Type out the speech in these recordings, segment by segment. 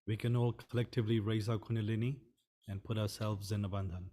We can all collectively raise our Kundalini and put ourselves in a bandhan.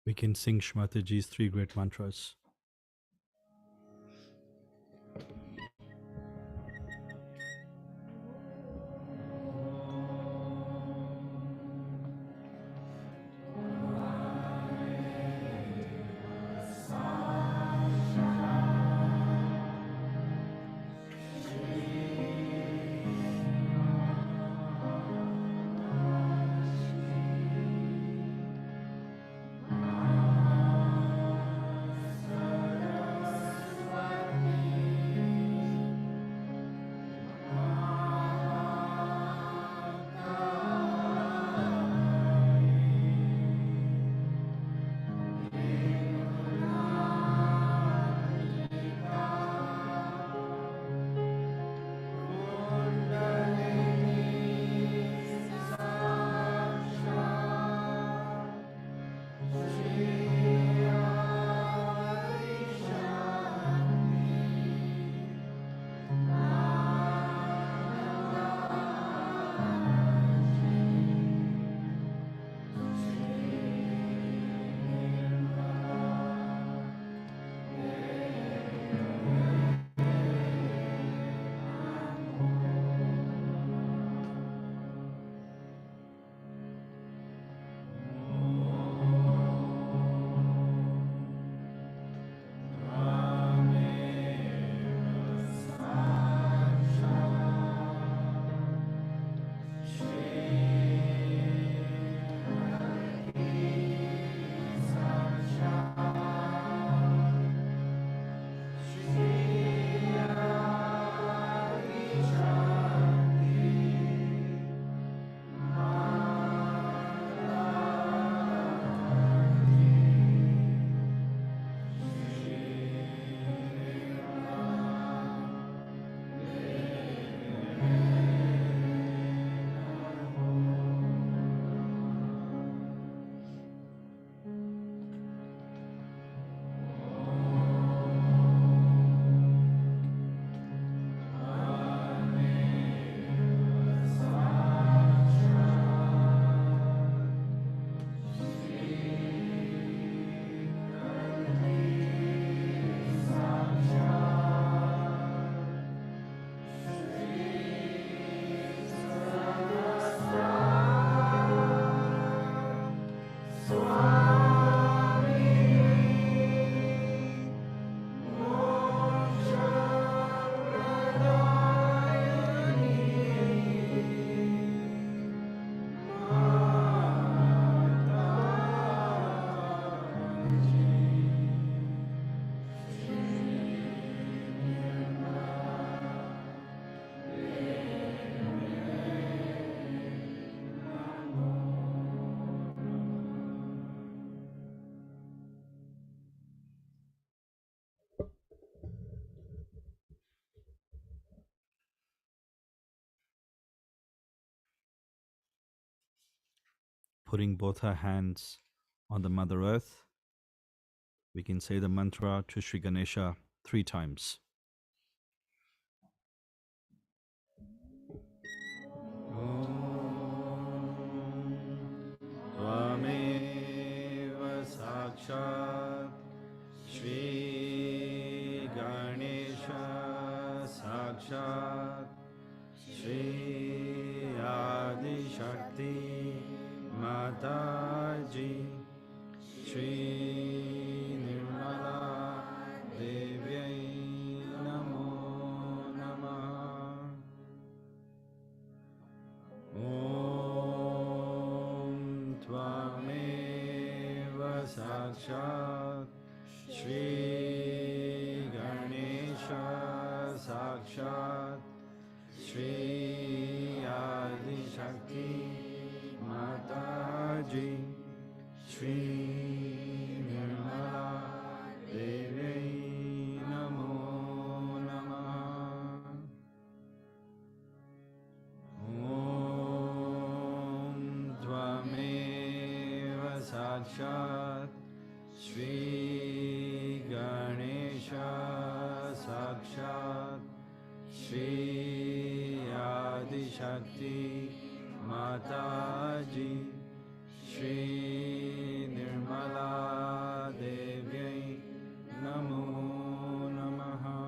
We can sing Shmataji's 3 great mantras. Putting both our hands on the Mother Earth, we can say the mantra to Sri Ganesha 3 times. Tvameva sakshat Shri Ganesha sakshat Shri Adi Shakti Mataji Shri Nirmala Devyai Namo Sakshat Shri Ganesha Sakshat Shri Adi Shakti Mataji Shri Nirmala Devi Namo Namah. Om Tvameva Sakshat Shri Ganesha Sakshat Shri Adi Shakti Mataji Shri Nirmala Devi Namo Namaha.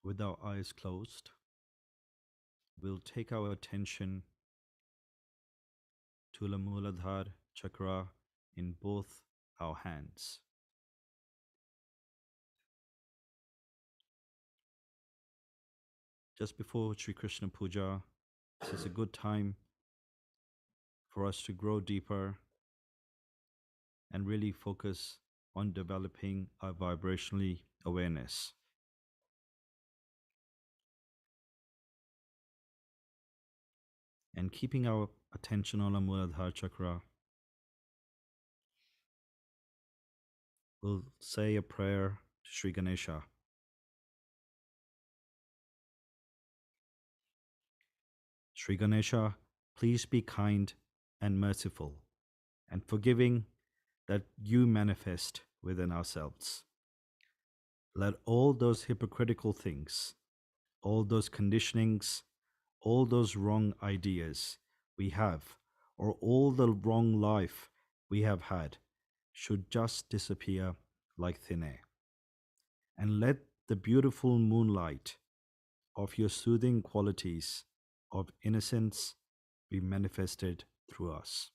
With our eyes closed, we'll take our attention to the Muladhara Chakra in both our hands. Just before Shri Krishna Puja, this is a good time for us to grow deeper and really focus on developing our vibrationally awareness. And keeping our attention on the Muladhara Chakra, we'll say a prayer to Sri Ganesha. Sri Ganesha, please be kind and merciful and forgiving that you manifest within ourselves. Let all those hypocritical things, all those conditionings, all those wrong ideas we have, or all the wrong life we have had, should just disappear like thin air. And let the beautiful moonlight of your soothing qualities of innocence be manifested through us.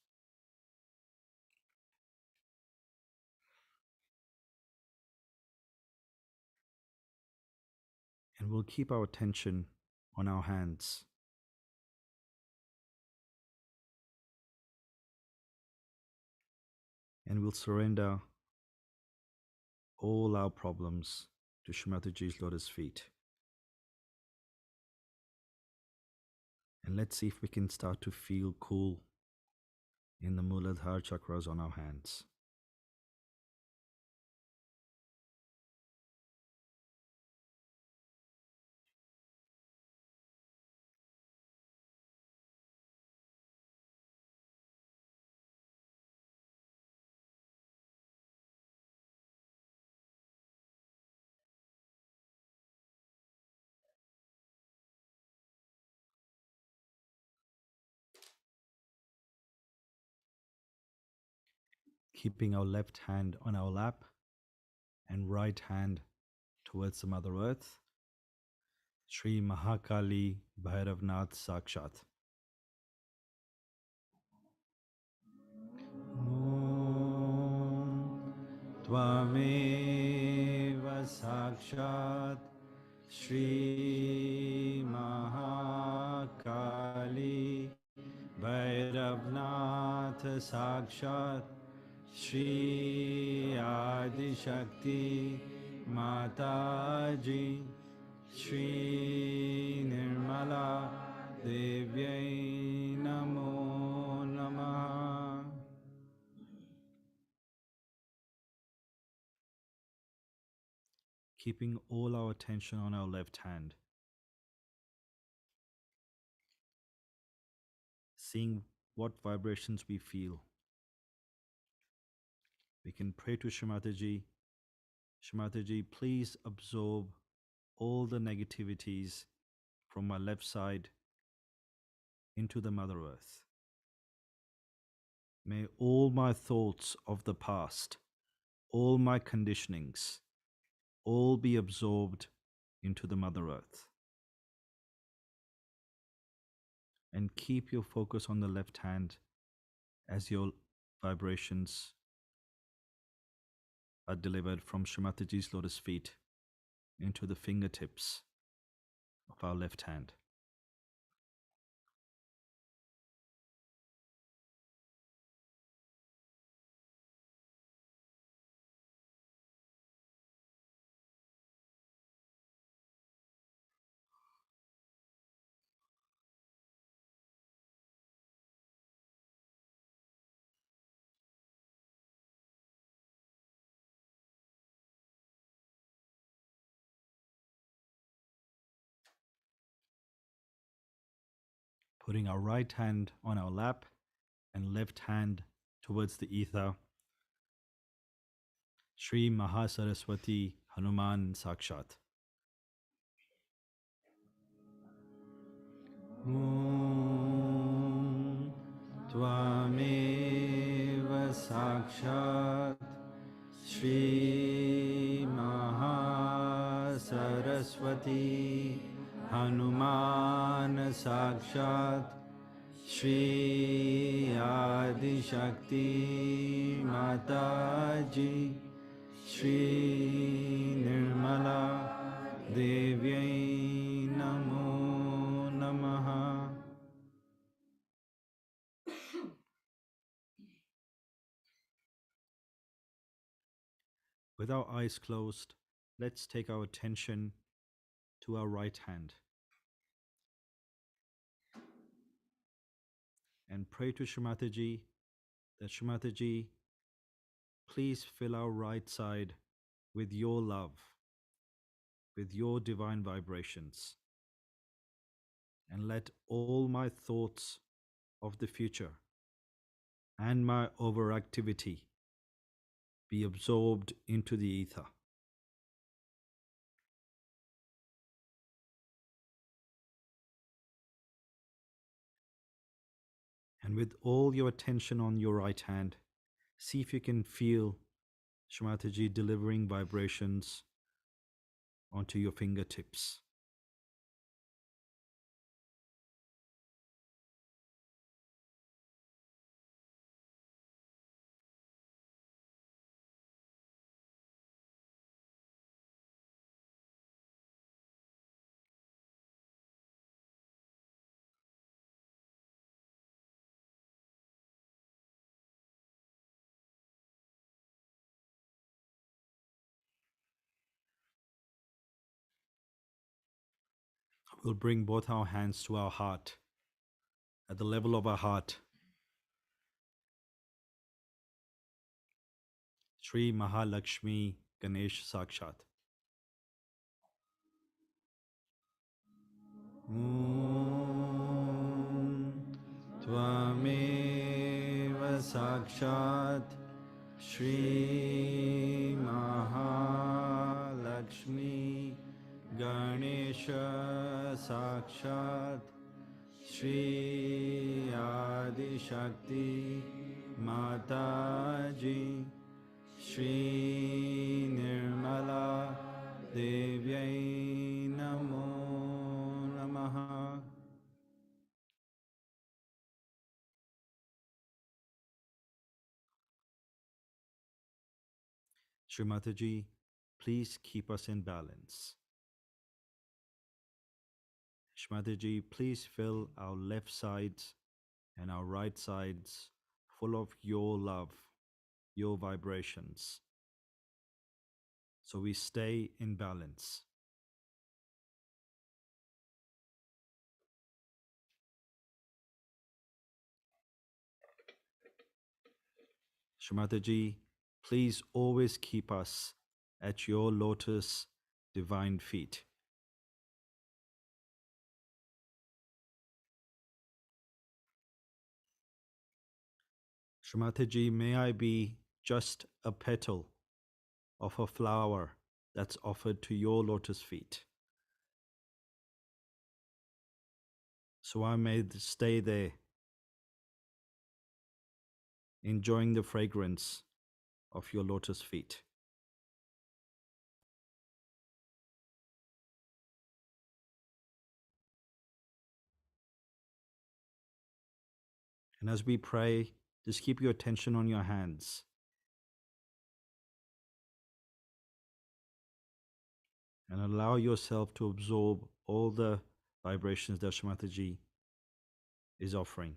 And we'll keep our attention on our hands. And we'll surrender all our problems to Shrimatiji's lotus feet. And let's see if we can start to feel cool in the Muladhara chakras on our hands. Keeping our left hand on our lap and right hand towards the Mother Earth. Shri Mahakali Bhairavnath Sakshat. Om Tvameva Sakshat Shri Mahakali Bhairavnath Sakshat Shri Adi Shakti Mataji Shri Nirmala Devyai Namo Namah. Keeping all our attention on our left hand, seeing what vibrations we feel. We can pray to Shrimataji. Shrimataji, please absorb all the negativities from my left side into the Mother Earth. May all my thoughts of the past, all my conditionings, all be absorbed into the Mother Earth. And keep your focus on the left hand as your vibrations are delivered from Shrimataji's lotus feet into the fingertips of our left hand. Putting our right hand on our lap and left hand towards the ether. Shri Mahasaraswati Hanuman Sakshat. Om Tvameva Sakshat Shri Mahasaraswati Hanuman Sakshat Shri Adi Shakti Mataji Shri Nirmala Devyai Namo Namaha. With our eyes closed, let's take our attention to our right hand and pray to Shrimataji that Shrimataji, please fill our right side with your love, with your divine vibrations, and let all my thoughts of the future and my overactivity be absorbed into the ether. And with all your attention on your right hand, see if you can feel Shrimataji delivering vibrations onto your fingertips. We'll bring both our hands to our heart, at the level of our heart. Shri Mahalakshmi Ganesh Sakshat. Om Tvameva Sakshat Shri Mahalakshmi Ganesha Sakshat Shri Adi Shakti Mataji Shri Nirmala Devyai Namo Namaha. Shri Mataji, please keep us in balance. Shri Mataji, please fill our left sides and our right sides full of your love, your vibrations, so we stay in balance. Shri Mataji, please always keep us at your lotus divine feet. Shri Mataji, may I be just a petal of a flower that's offered to your lotus feet, so I may stay there, enjoying the fragrance of your lotus feet. And as we pray, just keep your attention on your hands. And allow yourself to absorb all the vibrations that Shri Mataji is offering.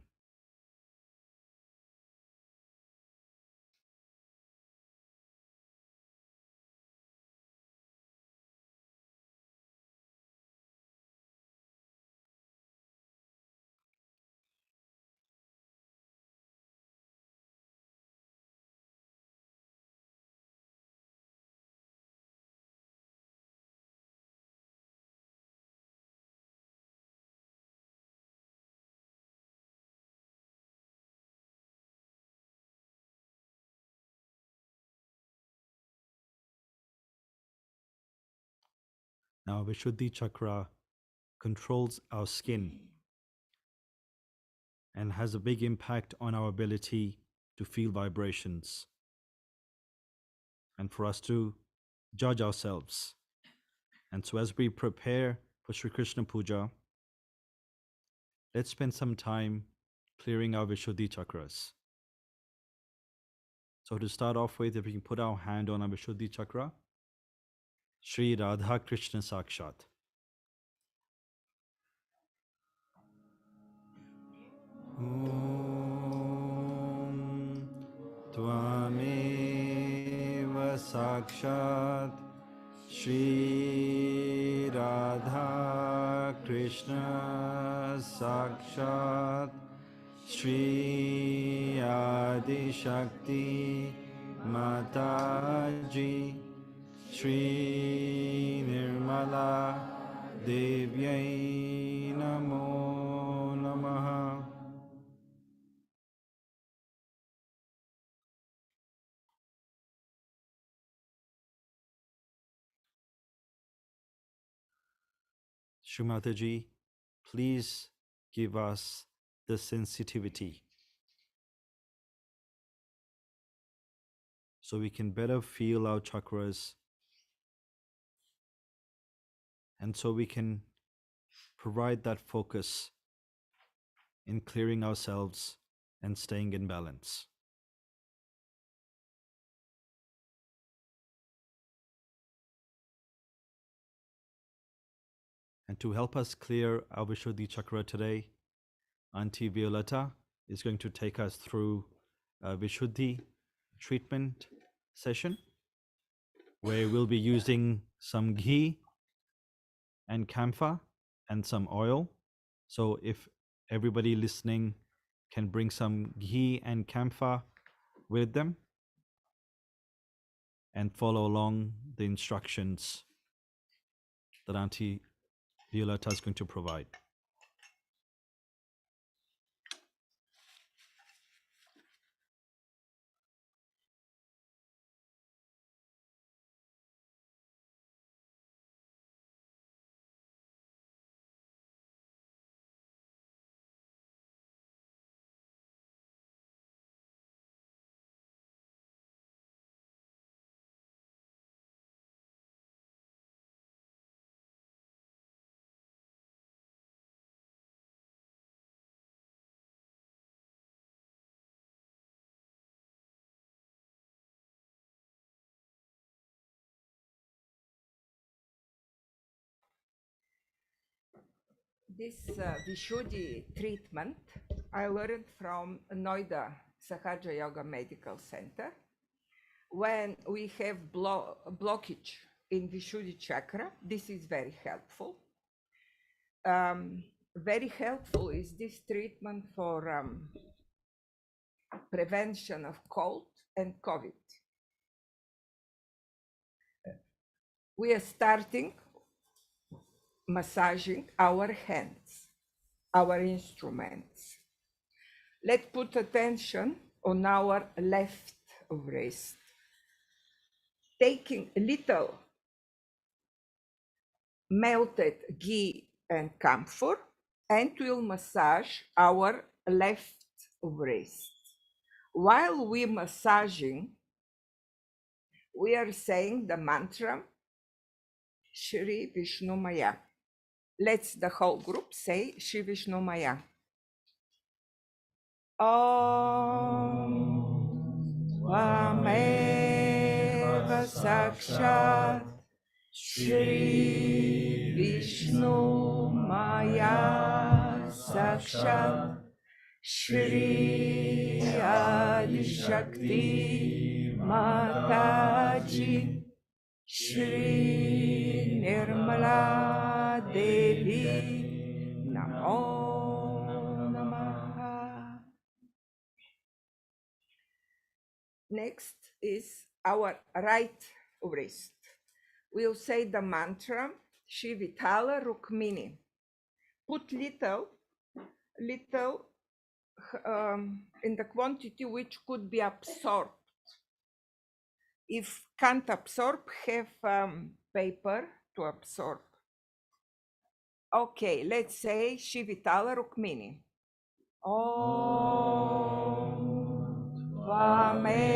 Now, Vishuddhi Chakra controls our skin and has a big impact on our ability to feel vibrations and for us to judge ourselves. And so, as we prepare for Shri Krishna Puja, let's spend some time clearing our Vishuddhi chakras. So, to start off with, if we can put our hand on our Vishuddhi chakra, Shri Radha Krishna Sakshat. Om Tvameva Sakshat Shri Radha Krishna Sakshat Shri Adi Shakti Mataji Shri Nirmala Devyai Namo Namaha. Shri Mataji, please give us the sensitivity so we can better feel our chakras and so we can provide that focus in clearing ourselves and staying in balance. And to help us clear our Vishuddhi chakra today, Auntie Violetta is going to take us through a Vishuddhi treatment session where we'll be using some ghee and camphor and some oil. So if everybody listening can bring some ghee and camphor with them and follow along the instructions that Auntie Violetta is going to provide. This Vishuddhi treatment I learned from Noida Sahaja Yoga Medical Center. When we have blockage in Vishuddhi chakra, this is very helpful. Very helpful is this treatment for prevention of cold and COVID. We are starting massaging our hands, our instruments. Let's put attention on our left wrist, taking a little melted ghee and camphor, and we'll massage our left wrist. While we're massaging, we are saying the mantra Shri Vishnu Maya. Let's the whole group say Shri Vishnu Maya. Om Tvameva Sakshat Shri Vishnu Maya Sakshat Shri Adi Shakti Mataji Shri Nirmala Devi Namo Namaha. Next is our right wrist. We'll say the mantra Shivitala Rukmini. Put little in the quantity which could be absorbed. If can't absorb, have paper to absorb Okay, let's say Shivitala Rukmini. Om Tvameva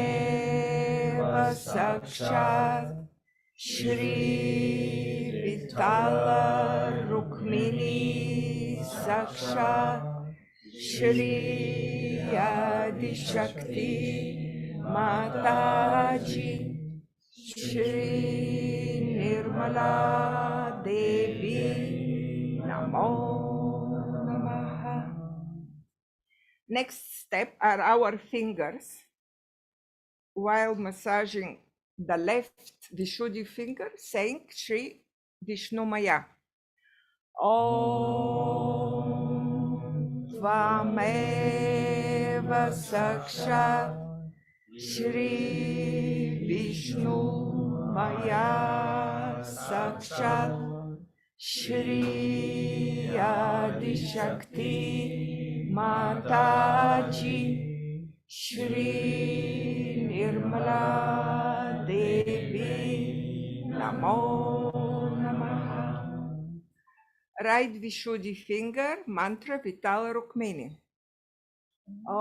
Sakshat Shri Vitala Rukmini Sakshat Shri Adi Shakti Mataji Shri Nirmala Devi Namo Namaha. Next step are our fingers. While massaging the left Vishuddhi finger, saying Shri Vishnu Maya. Om Tvameva Sakshat Shri Vishnu Maya Sakshat Shri Adi Shakti Mataji Shri Nirmala Devi Namo Namaha. Right Vishuddhi finger, mantra Vitala Rukmini. Om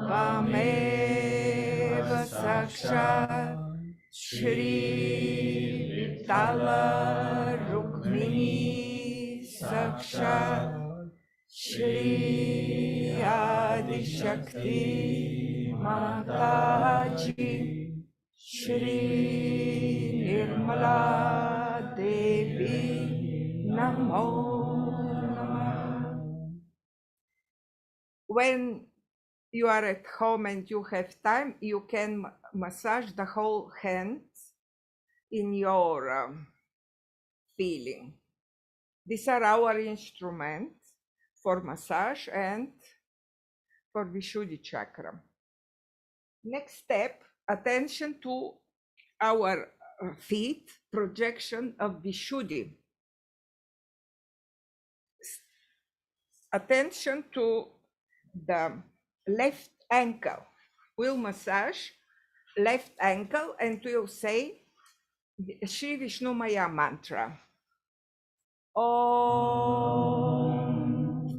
Tvameva Sakshat Shri Vitala Rukmini Sakshat Shri Adi Shakti Mataji Shri Nirmala Devi Namo Namaha. When you are at home and you have time, you can massage the whole hand in your feeling. These are our instruments for massage and for Vishuddhi chakra. Next step, attention to our feet, projection of Vishuddhi. Attention to the left ankle. We'll massage left ankle and we'll say Shri Vishnu Maya mantra. Om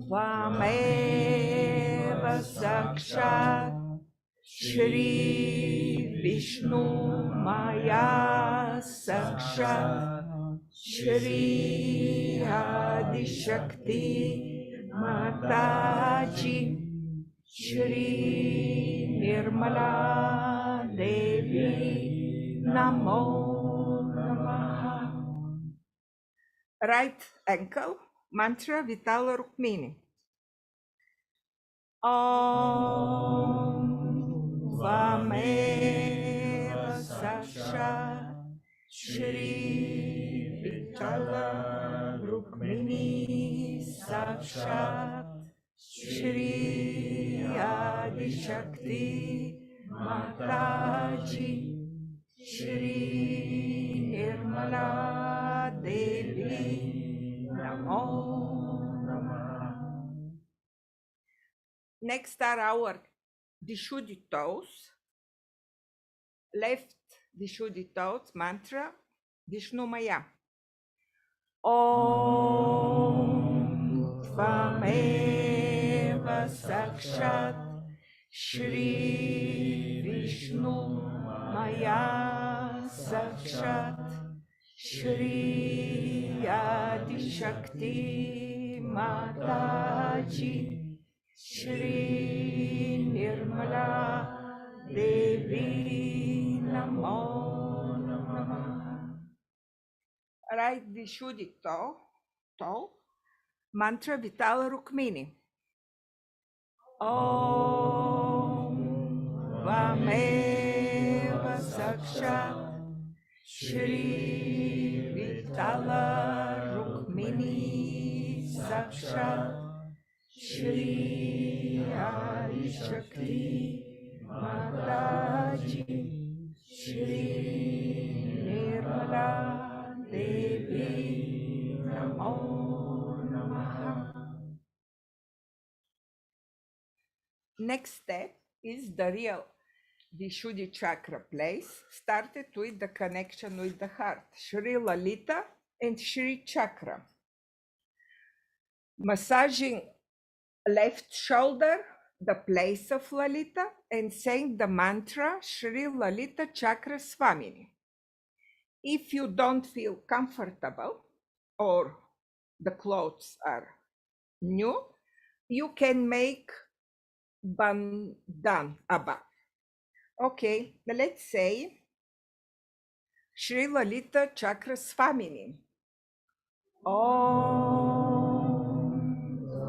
Tvameva Sakshat Shri Vishnu Maya Sakshat Shri Adi Shakti Mataji Shri Nirmala Devi Namo Namaha. Right ankle, mantra Vitala Rukmini. Om Tvameva Sakshat Shri Vitala Rukmini Sakshat Shri Adi Shakti Mataji Shri Nirmala Devi Namo Namaha. Next are our Vishuddhi toes. Left Vishuddhi toes mantra Vishnu Maya. Om Tvameva Sakshat Shri Vishnu Maya Sakshat Shri Adi Shakti Mataji Shri Nirmala Devi Namo Namaha. Right Vishuddhi toe, mantra Vitala Rukmini. Om Tvameva Sakshat Shri Vitala Rukmini Sakshat Shri Adi Shakti Mataji Shri Nirmala Devi Namo Namaha. Next step is the real Vishuddhi chakra place, started with the connection with the heart. Shri Lalita and Shri Chakra. Massaging left shoulder, the place of Lalita, and saying the mantra Shri Lalita Chakra Swamini. If you don't feel comfortable or the clothes are new, you can make bandhan above. Okay, let's say Shri Lalita Chakra Swamini. Om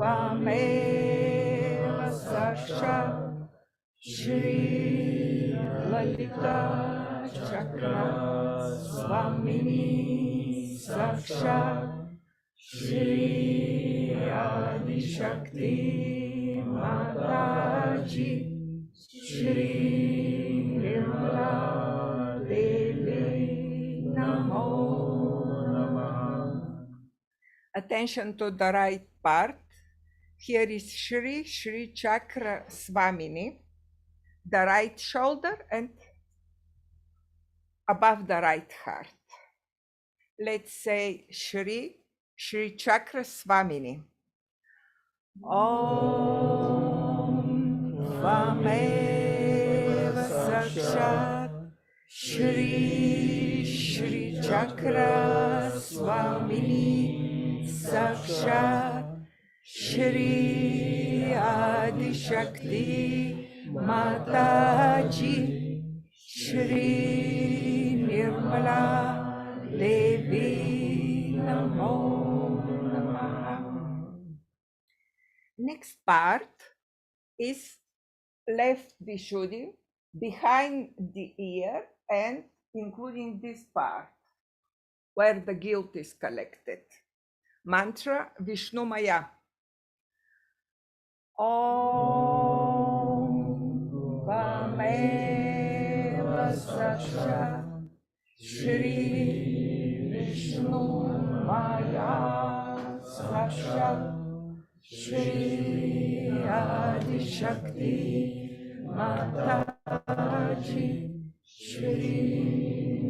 Tvameva Sakshat Shri Lalita Chakra Swamini Sakshat Shri Adi Shakti Mataji Shri Nirmala Devi Namo Namah. Attention to the right part. Here is Shri Chakra Swamini, the right shoulder and above the right heart. Let's say Shri Chakra Swamini. Om Tvameva Sakshat Shri Chakra Swamini Sakshat Shri Adi Shakti Mataji Shri Nirmala Devi Namo Namah. Next part is left Vishuddhi behind the ear and including this part where the guilt is collected. Mantra Vishnu Maya. Om Vameva Sakshat Shri Vishnu Maya Sakshat Shri Adi Shakti Mataji Shri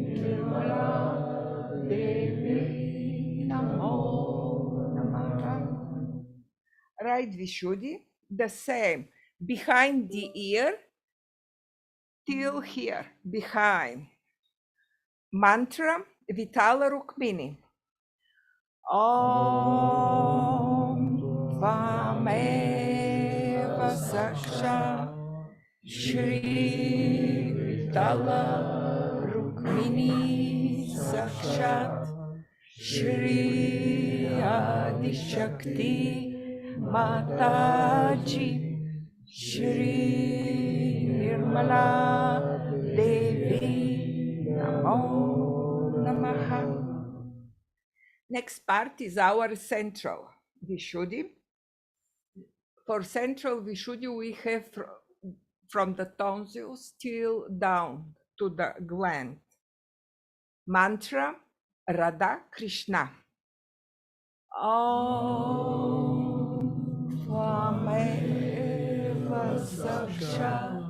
Nirmala Devi Namo Namah. Right Vishuddhi, the same, behind the ear till here, behind. Mantra Vitala Rukmini. Om Tvameva Sakshat Shri Vitala Rukmini Sakshat Shri Adi Shakti Mataji Shri Nirmala Devi Namo Namaha. Next part is our central Vishuddhi. For central Vishuddhi, we have from the tonsils till down to the gland. Mantra Radha Krishna. Om Tvameva Sakshat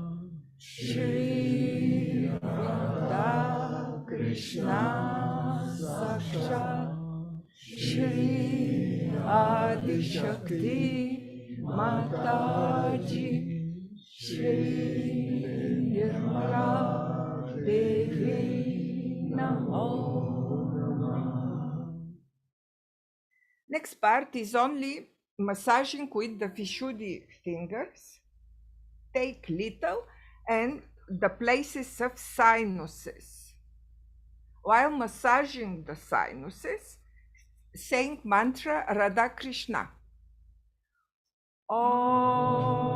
Shri Radha Krishna Sakshat Shri Adi Shakti Mataji Shri Nirmala Devi Namo Namah. Next part is only massaging with the Vishuddhi fingers. Take little and the places of sinuses. While massaging the sinuses, saying mantra Radha Krishna. Om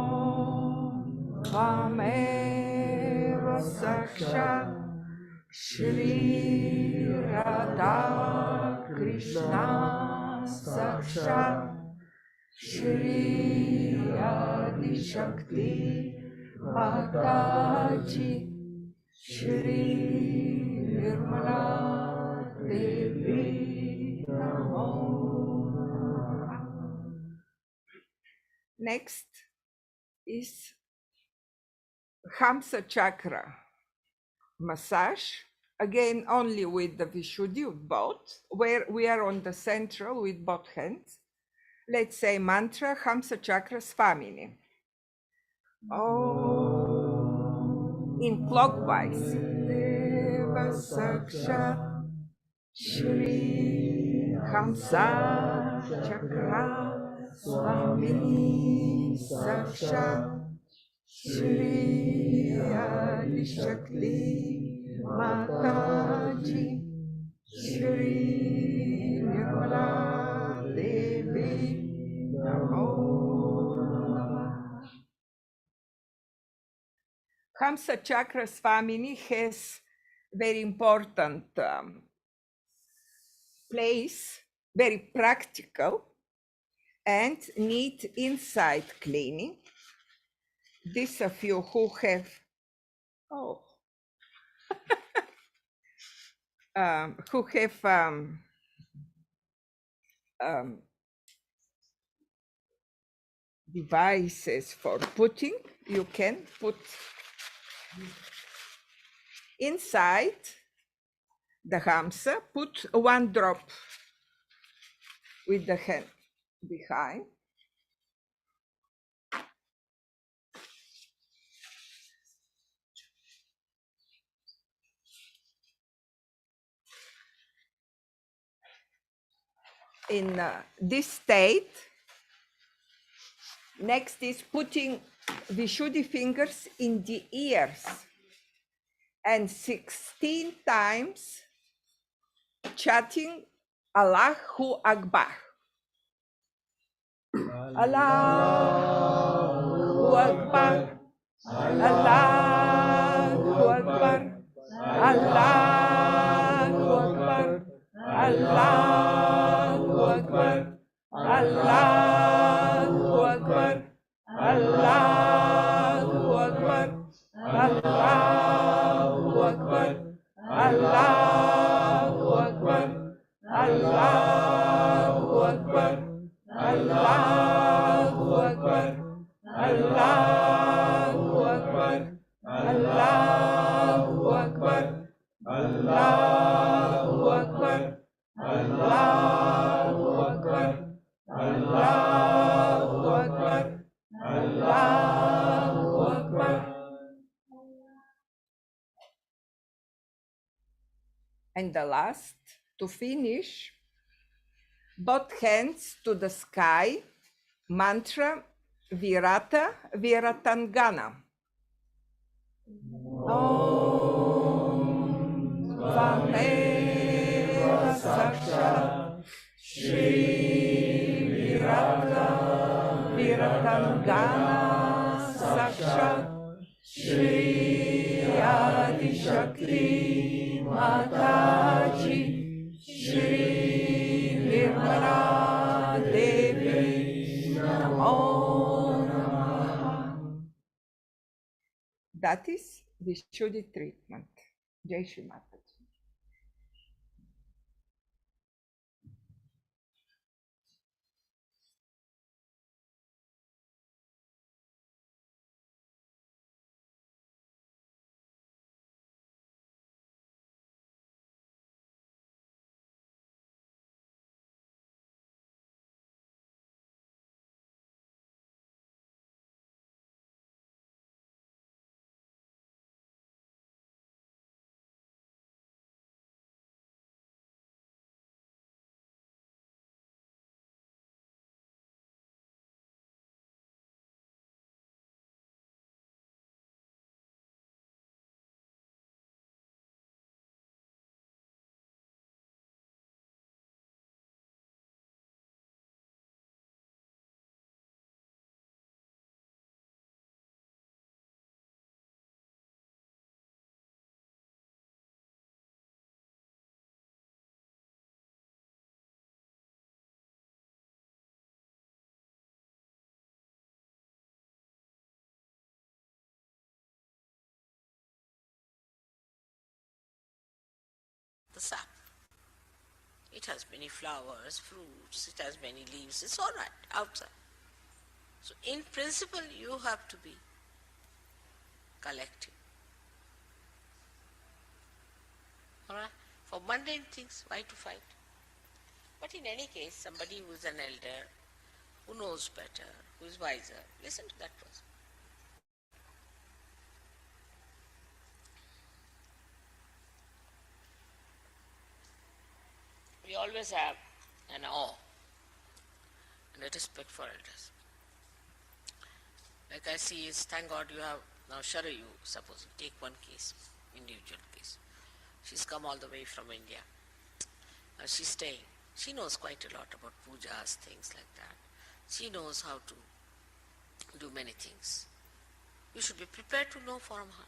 Tvameva Sakshat Shri Radha Krishna Sakshat Shri Adi Shakti Mataji Shri Nirmala Devi Namo Namah. Next is Hamsa Chakra massage again only with the Vishuddhi, with both, where we are on the central with both hands. Let's say mantra Hamsa Chakra Svamini. Oh, in clockwise. Deva Sakshat Shri Hamsa Chakra Swamini Sakshat Shri Adi Shakti Mataji Shri Nirmala Devi Namo Namah. Hamsa Chakra Swamini has very important place, very practical, and need inside cleaning. These of you who have devices for putting, you can put inside the hamsa, put one drop with the hand behind. In this state, next is putting Vishuddhi fingers in the ears and 16 times chanting Allahu Akbar. Allahu Akbar, Allahu Akbar, Allahu Akbar, Allahu Akbar, Allahu Akbar, Allahu Akbar, Allahu Akbar, Allahu Akbar, Allahu Akbar, Allahu Akbar, Allahu Akbar, Allahu Akbar, Allahu Akbar, Allahu Akbar, Allahu Akbar, Allahu Akbar. And the last, to finish, both hands to the sky, mantra Virata Viratangana. Om Tvameva Sakshat Shri Virata Viratangana Sakshat Shri Adi Shakti Mataji Shri Nirmala Devi Namo Namah. That is Vishuddhi treatment. Jai Shri Mataji. The sap. It has many flowers, fruits, it has many leaves, it's all right outside. So in principle you have to be collective. All right? For mundane things, why to fight? But in any case, somebody who is an elder, who knows better, who is wiser, listen to that person. We always have an awe and a respect for elders. Like I see is, thank God you have now Shri, you suppose, take one case, individual case. She's come all the way from India. She's staying. She knows quite a lot about pujas, things like that. She knows how to do many things. You should be prepared to know from her.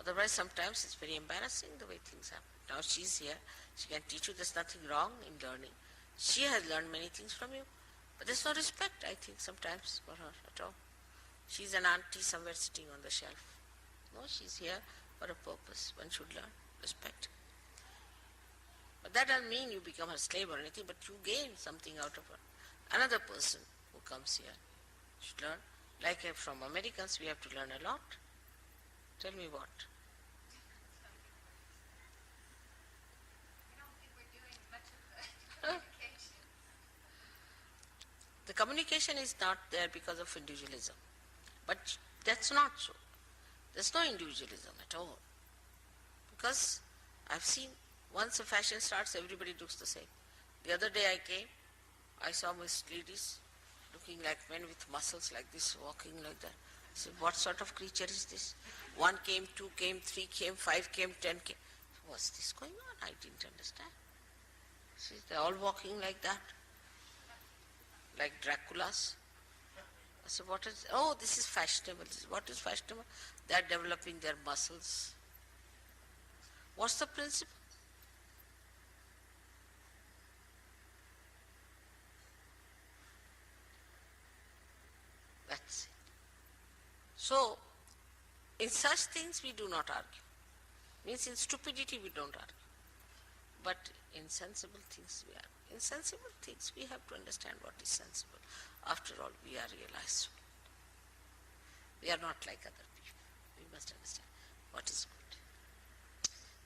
Otherwise, sometimes it's very embarrassing the way things happen. Now she's here. She can teach you there's nothing wrong in learning. She has learned many things from you. But there's no respect, I think, sometimes for her at all. She's an auntie somewhere sitting on the shelf. No, she's here for a purpose. One should learn respect. But that doesn't mean you become her slave or anything, but you gain something out of her. Another person who comes here should learn. Like from Americans, we have to learn a lot. Tell me what? I don't think we're doing much of the communication. The communication is not there because of individualism. But that's not so. There's no individualism at all. Because I've seen once a fashion starts, everybody looks the same. The other day I came, I saw Miss ladies looking like men with muscles like this, walking like that. I said, what sort of creature is this? 1 came, 2 came, 3 came, 5 came, 10 came. What's this going on? I didn't understand. See, they're all walking like that, like Draculas. I said, what is, oh, this is fashionable. What is fashionable? They are developing their muscles. What's the principle? That's it. So, in such things we do not argue. Means in stupidity we don't argue. But in sensible things we argue. In sensible things we have to understand what is sensible. After all, we are realized. We are not like other people. We must understand what is good.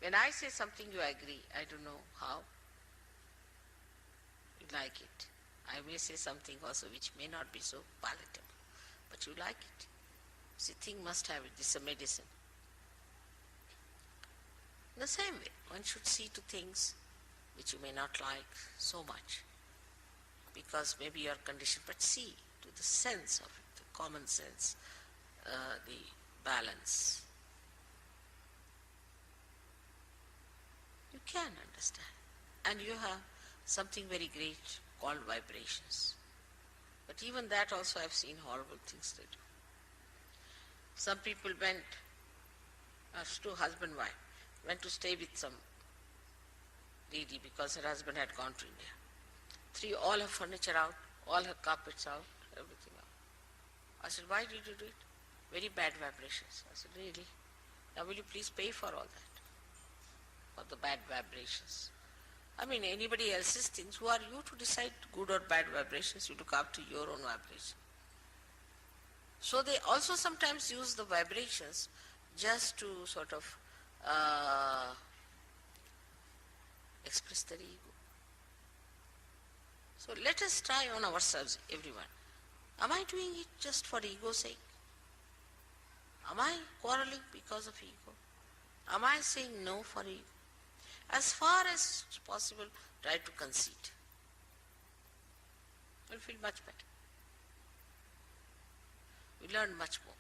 When I say something you agree, I don't know how you like it. I may say something also which may not be so palatable, but you like it. See, thing must have it. This is a medicine. In the same way, one should see to things which you may not like so much, because maybe you are conditioned, but see to the sense of it, the common sense, the balance. You can understand. And you have something very great called vibrations. But even that also I've seen horrible things they do. Some people went, as to husband wife, went to stay with some lady because her husband had gone to India. Threw all her furniture out, all her carpets out, everything out. I said, why did you do it? Very bad vibrations. I said, really? Now will you please pay for all that? For the bad vibrations. I mean, anybody else's things, who are you to decide good or bad vibrations? You look after your own vibration. So they also sometimes use the vibrations just to sort of express their ego. So let us try on ourselves, everyone. Am I doing it just for ego's sake? Am I quarreling because of ego? Am I saying no for ego? As far as possible, try to concede. You'll feel much better. We learn much more.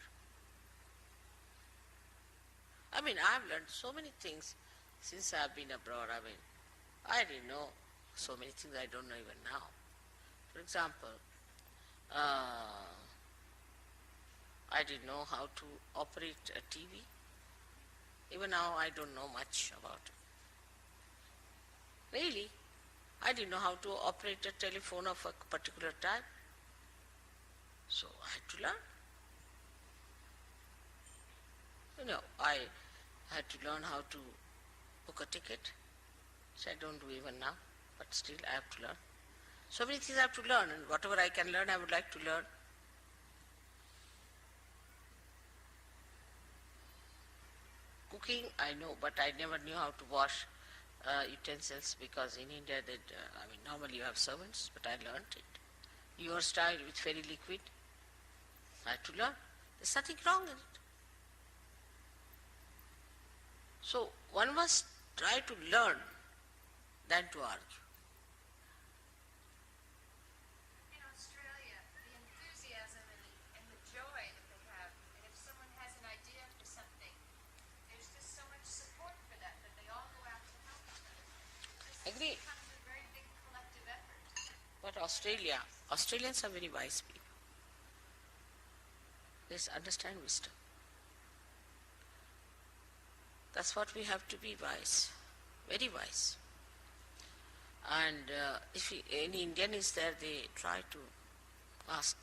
I mean, I've learned so many things since I've been abroad. I mean, I didn't know so many things I don't know even now. For example, I didn't know how to operate a TV. Even now I don't know much about it. Really, I didn't know how to operate a telephone of a particular type. So I had to learn. You know, I had to learn how to book a ticket, which I don't do even now, but still I have to learn. So many things I have to learn, and whatever I can learn, I would like to learn. Cooking, I know, but I never knew how to wash utensils because in India, normally you have servants, but I learned it. Your style with very liquid, I had to learn. There's nothing wrong in it. So one must try to learn than to argue. In Australia, the enthusiasm and the joy that they have, and if someone has an idea for something, there's just so much support for that they all go out to help each other. Agree. It becomes a very big collective effort. But Australians are very wise people. They understand wisdom. That's what we have to be, wise, very wise. And if any Indian is there, they try to ask,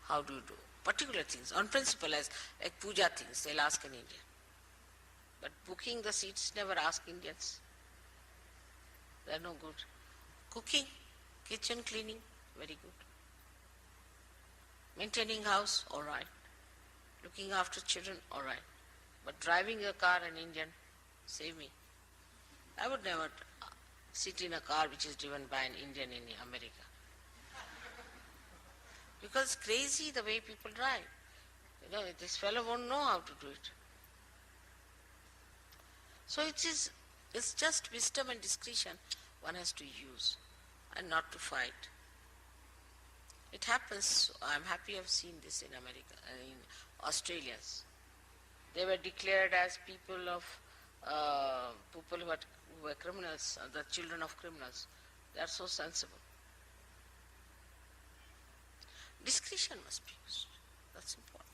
how do you do? Particular things, on principle, as like puja things, they'll ask an Indian. But booking the seats, never ask Indians. They're no good. Cooking, kitchen cleaning, very good. Maintaining house, all right. Looking after children, all right. But driving a car, an Indian, save me. I would never sit in a car which is driven by an Indian in America. Because it's crazy the way people drive. This fellow won't know how to do it. So it's just wisdom and discretion one has to use and not to fight. It happens. I'm happy I've seen this in America, in Australians. They were declared as people who were criminals, the children of criminals. They are so sensible. Discretion must be used. That's important.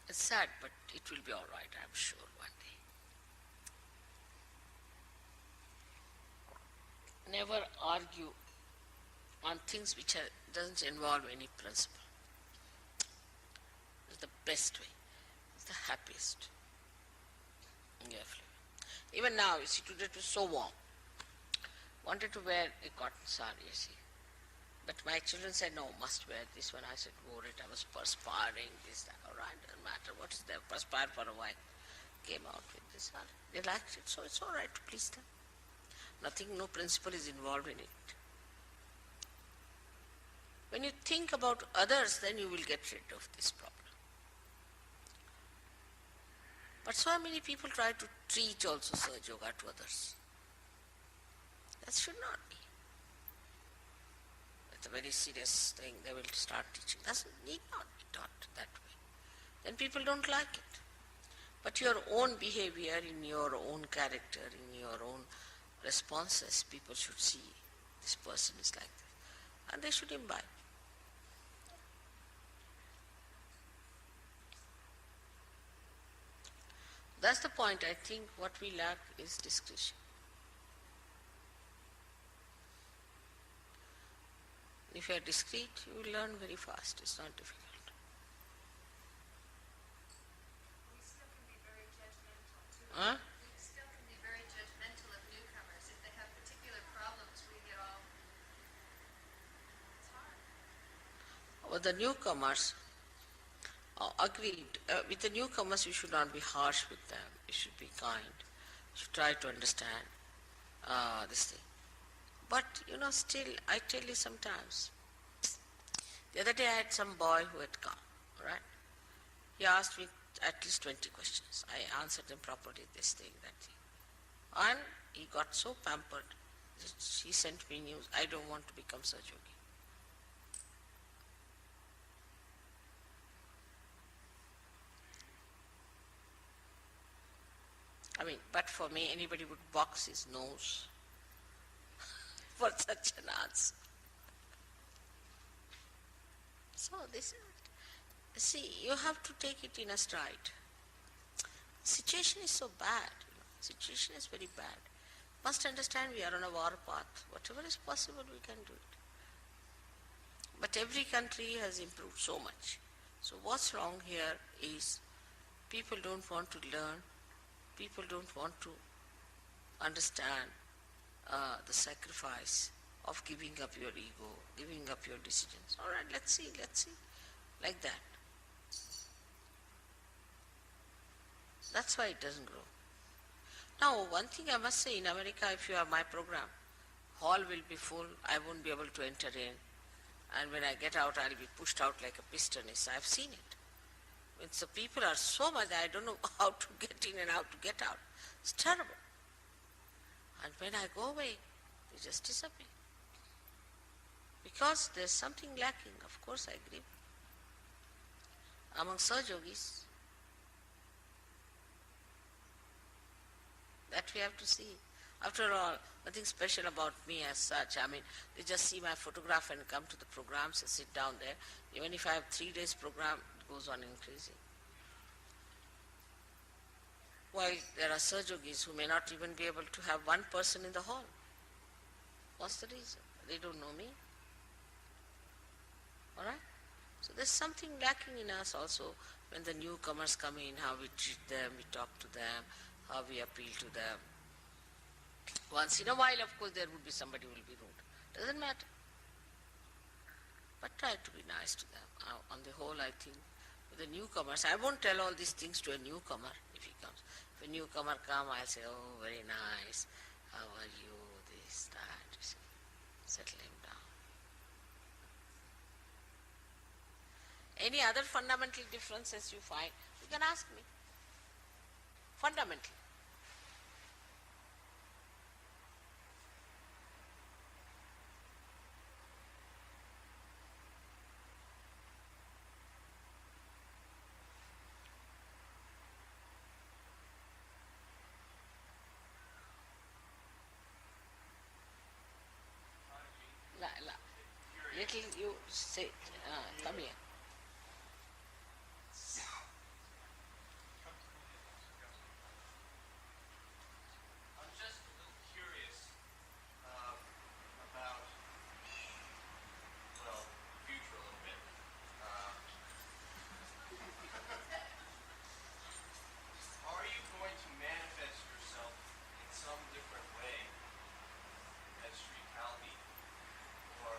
It's sad, but it will be all right, I'm sure, one day. Never argue on things which doesn't involve any principle. It's the best way. It's the happiest. Even now, you see, today it was so warm. Wanted to wear a cotton sari, you see. But my children said, no, must wear this one. I said, wore it. I was perspiring, this, that. All right, doesn't matter. What is there? Perspire for a while. Came out with this sari. They liked it, so it's all right to please them. Nothing, no principle is involved in it. When you think about others, then you will get rid of this problem. But so many people try to teach also Sahaja Yoga to others. That should not be. It's a very serious thing. They will start teaching. That need not be taught that way. Then people don't like it. But your own behavior, in your own character, in your own responses, people should see this person is like this. And they should imbibe. That's the point. I think what we lack is discretion. If you are discreet, you will learn very fast. It's not difficult. We still can be very judgmental too. Huh? We still can be very judgmental of newcomers. If they have particular problems, we get all... It's hard. With the newcomers, agreed. With the newcomers, you should not be harsh with them. You should be kind. You should try to understand this thing. But, still, I tell you sometimes. The other day I had some boy who had come, right? He asked me at least 20 questions. I answered them properly, this thing, that thing. And he got so pampered that he sent me news, I don't want to become Sahaja Yogi. But for me, anybody would box his nose for such an answer. So this is, see, you have to take it in a stride. Situation is so bad. Situation is very bad. Must understand we are on a war path. Whatever is possible, we can do it. But every country has improved so much. So what's wrong here is people don't want to learn. People don't want to understand the sacrifice of giving up your ego, giving up your decisions. All right, let's see, like that. That's why it doesn't grow. Now, one thing I must say, in America, if you have my program, hall will be full, I won't be able to enter in, and when I get out, I'll be pushed out like a piston. I've seen it. It's the people are so much, I don't know how to get in and how to get out. It's terrible. And when I go away, they just disappear. Because there's something lacking, of course I agree. Among Sahaja Yogis, that we have to see. After all, nothing special about me as such. I mean, they just see my photograph and come to the programs and sit down there. Even if I have 3 days program, it goes on increasing. While there are Sahaja Yogis who may not even be able to have one person in the hall. What's the reason? They don't know me. All right? So there's something lacking in us also when the newcomers come in, how we treat them, we talk to them, how we appeal to them. Once in a while, of course, there would be somebody who will be rude. Doesn't matter. But try to be nice to them. On the whole, I think, with the newcomers, I won't tell all these things to a newcomer if he comes. If a newcomer comes, I'll say, oh, very nice, how are you, this, that, you see. Settle him down. Any other fundamental differences you find, you can ask me. Fundamental. Little you say, come here. I'm just a little curious about, well, the future a little bit. Are you going to manifest yourself in some different way as Sri Kalbi? Or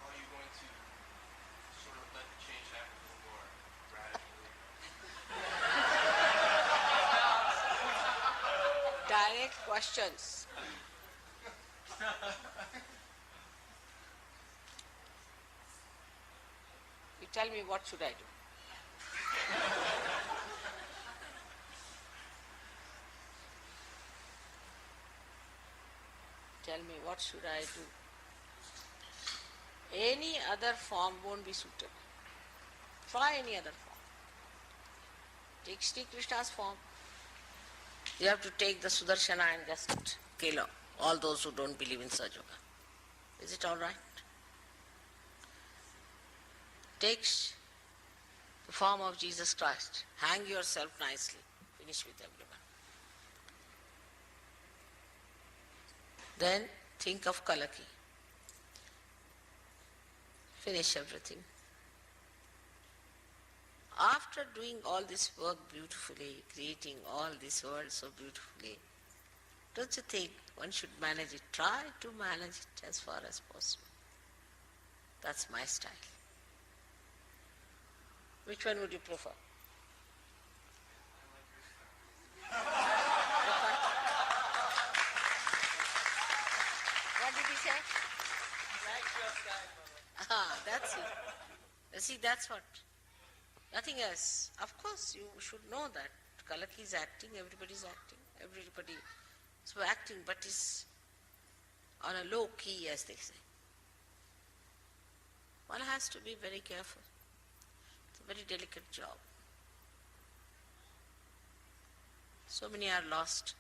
are you going to sort of let the change happen a little more gradually? Direct questions. You tell me, what should I do? Tell me, what should I do? Any other form won't be suitable. Try any other form. Take Shri Krishna's form. You have to take the Sudarshana and just kill all those who don't believe in Sahaja Yoga. Is it all right? Take the form of Jesus Christ. Hang yourself nicely. Finish with everyone. Then think of Kalaki. Finish everything. After doing all this work beautifully, creating all this world so beautifully, don't you think one should manage it? Try to manage it as far as possible. That's my style. Which one would you prefer? What did he say? That's it. See, that's what. Nothing else. Of course, you should know that Kalaki is acting, everybody is acting, everybody is acting, but is on a low key, as they say. One has to be very careful. It's a very delicate job. So many are lost.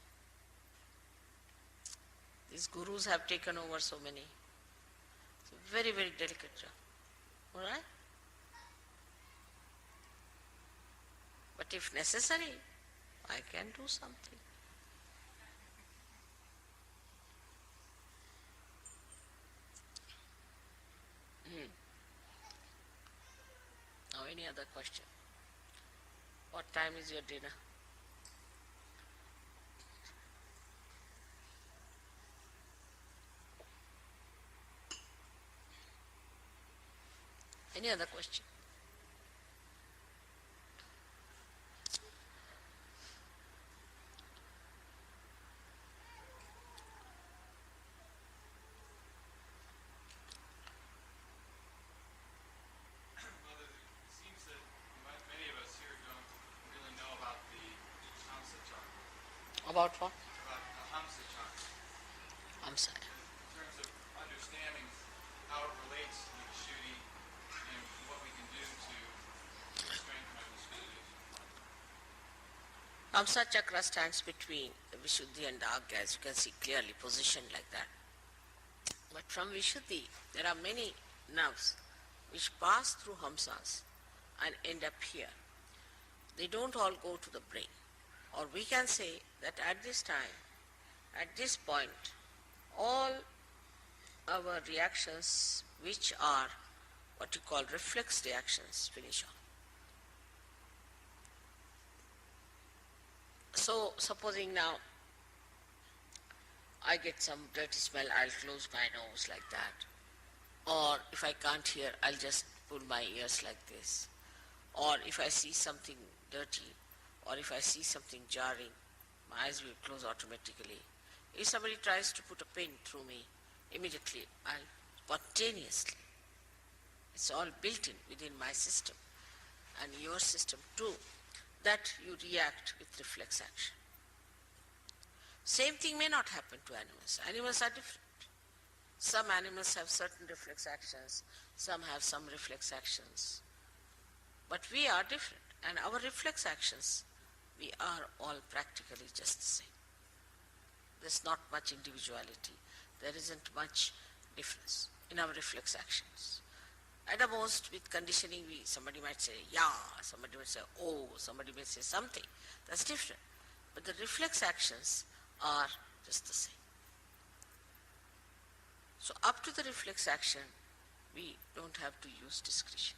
These gurus have taken over so many. It's a very, very delicate job. All right? But if necessary, I can do something. Now, any other question? What time is your dinner? Any other question? Mother, it seems that many of us here don't really know about the Hamsa chakra, About what? about the Hamsa chakra, I'm sorry. in terms of understanding how it relates to the Vishuddhi and what we can do to strengthen our Vishuddhis. Hamsa chakra stands between the Vishuddhi and the Agya, as you can see clearly positioned like that. But from Vishuddhi, there are many nerves which pass through Hamsas and end up here. They don't all go to the brain. Or we can say that at this time, at this point, all our reactions, which are what you call reflex reactions, finish off. So, supposing now I get some dirty smell, I'll close my nose like that. Or if I can't hear, I'll just pull my ears like this. Or if I see something dirty, or if I see something jarring, my eyes will close automatically. If somebody tries to put a pin through me, immediately I'll spontaneously. It's all built in within my system and your system too, that you react with reflex action. Same thing may not happen to animals. Animals are different. Some animals have certain reflex actions, some have some reflex actions. But we are different, and our reflex actions, we are all practically just the same. There's not much individuality. There isn't much difference in our reflex actions. At the most, with conditioning, somebody might say, yeah, somebody might say, oh, somebody may say something. That's different. But the reflex actions are just the same. So up to the reflex action, we don't have to use discretion.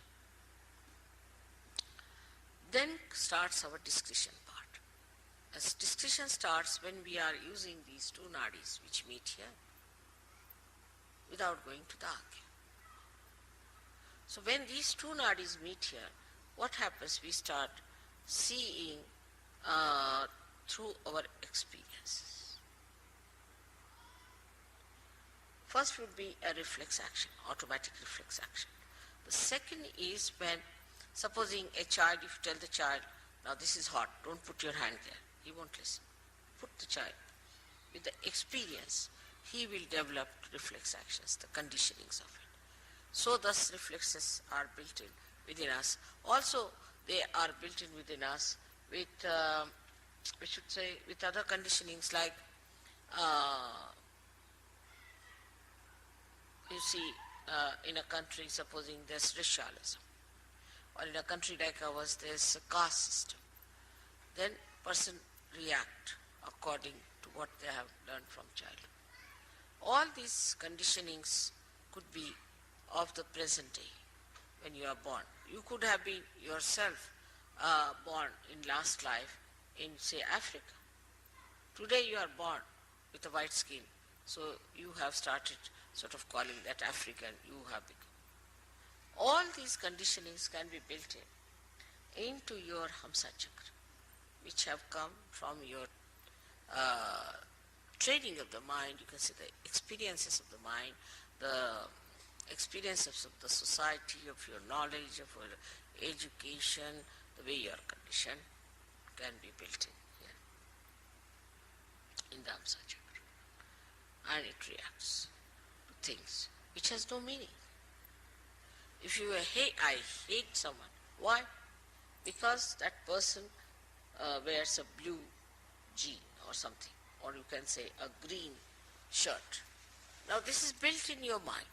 Then starts our discretion part. As discretion starts when we are using these two nadis which meet here without going to the Agya. So when these two nadis meet here, what happens? We start seeing through our experiences. First would be a reflex action, automatic reflex action. The second is when, supposing a child, if you tell the child, now this is hot, don't put your hand there, he won't listen. Put the child. With the experience, he will develop reflex actions, the conditionings of it. So thus reflexes are built in within us. Also, they are built in within us with, we should say, with other conditionings like, you see, in a country, supposing there's racialism, or in a country like ours, there's a caste system, then person react according to what they have learned from childhood. All these conditionings could be of the present day when you are born. You could have been yourself born in last life in, say, Africa. Today you are born with a white skin, so you have started sort of calling that African, you have become. All these conditionings can be built into your Hamsa Chakra, which have come from your training of the mind. You can see the experiences of the mind, the experiences of the society, of your knowledge, of your education, the way you are conditioned, can be built in here, in the Hamsa Chakra. And it reacts to things which has no meaning. If you I hate someone, why? Because that person wears a blue jean or something, or you can say a green shirt. Now this is built in your mind.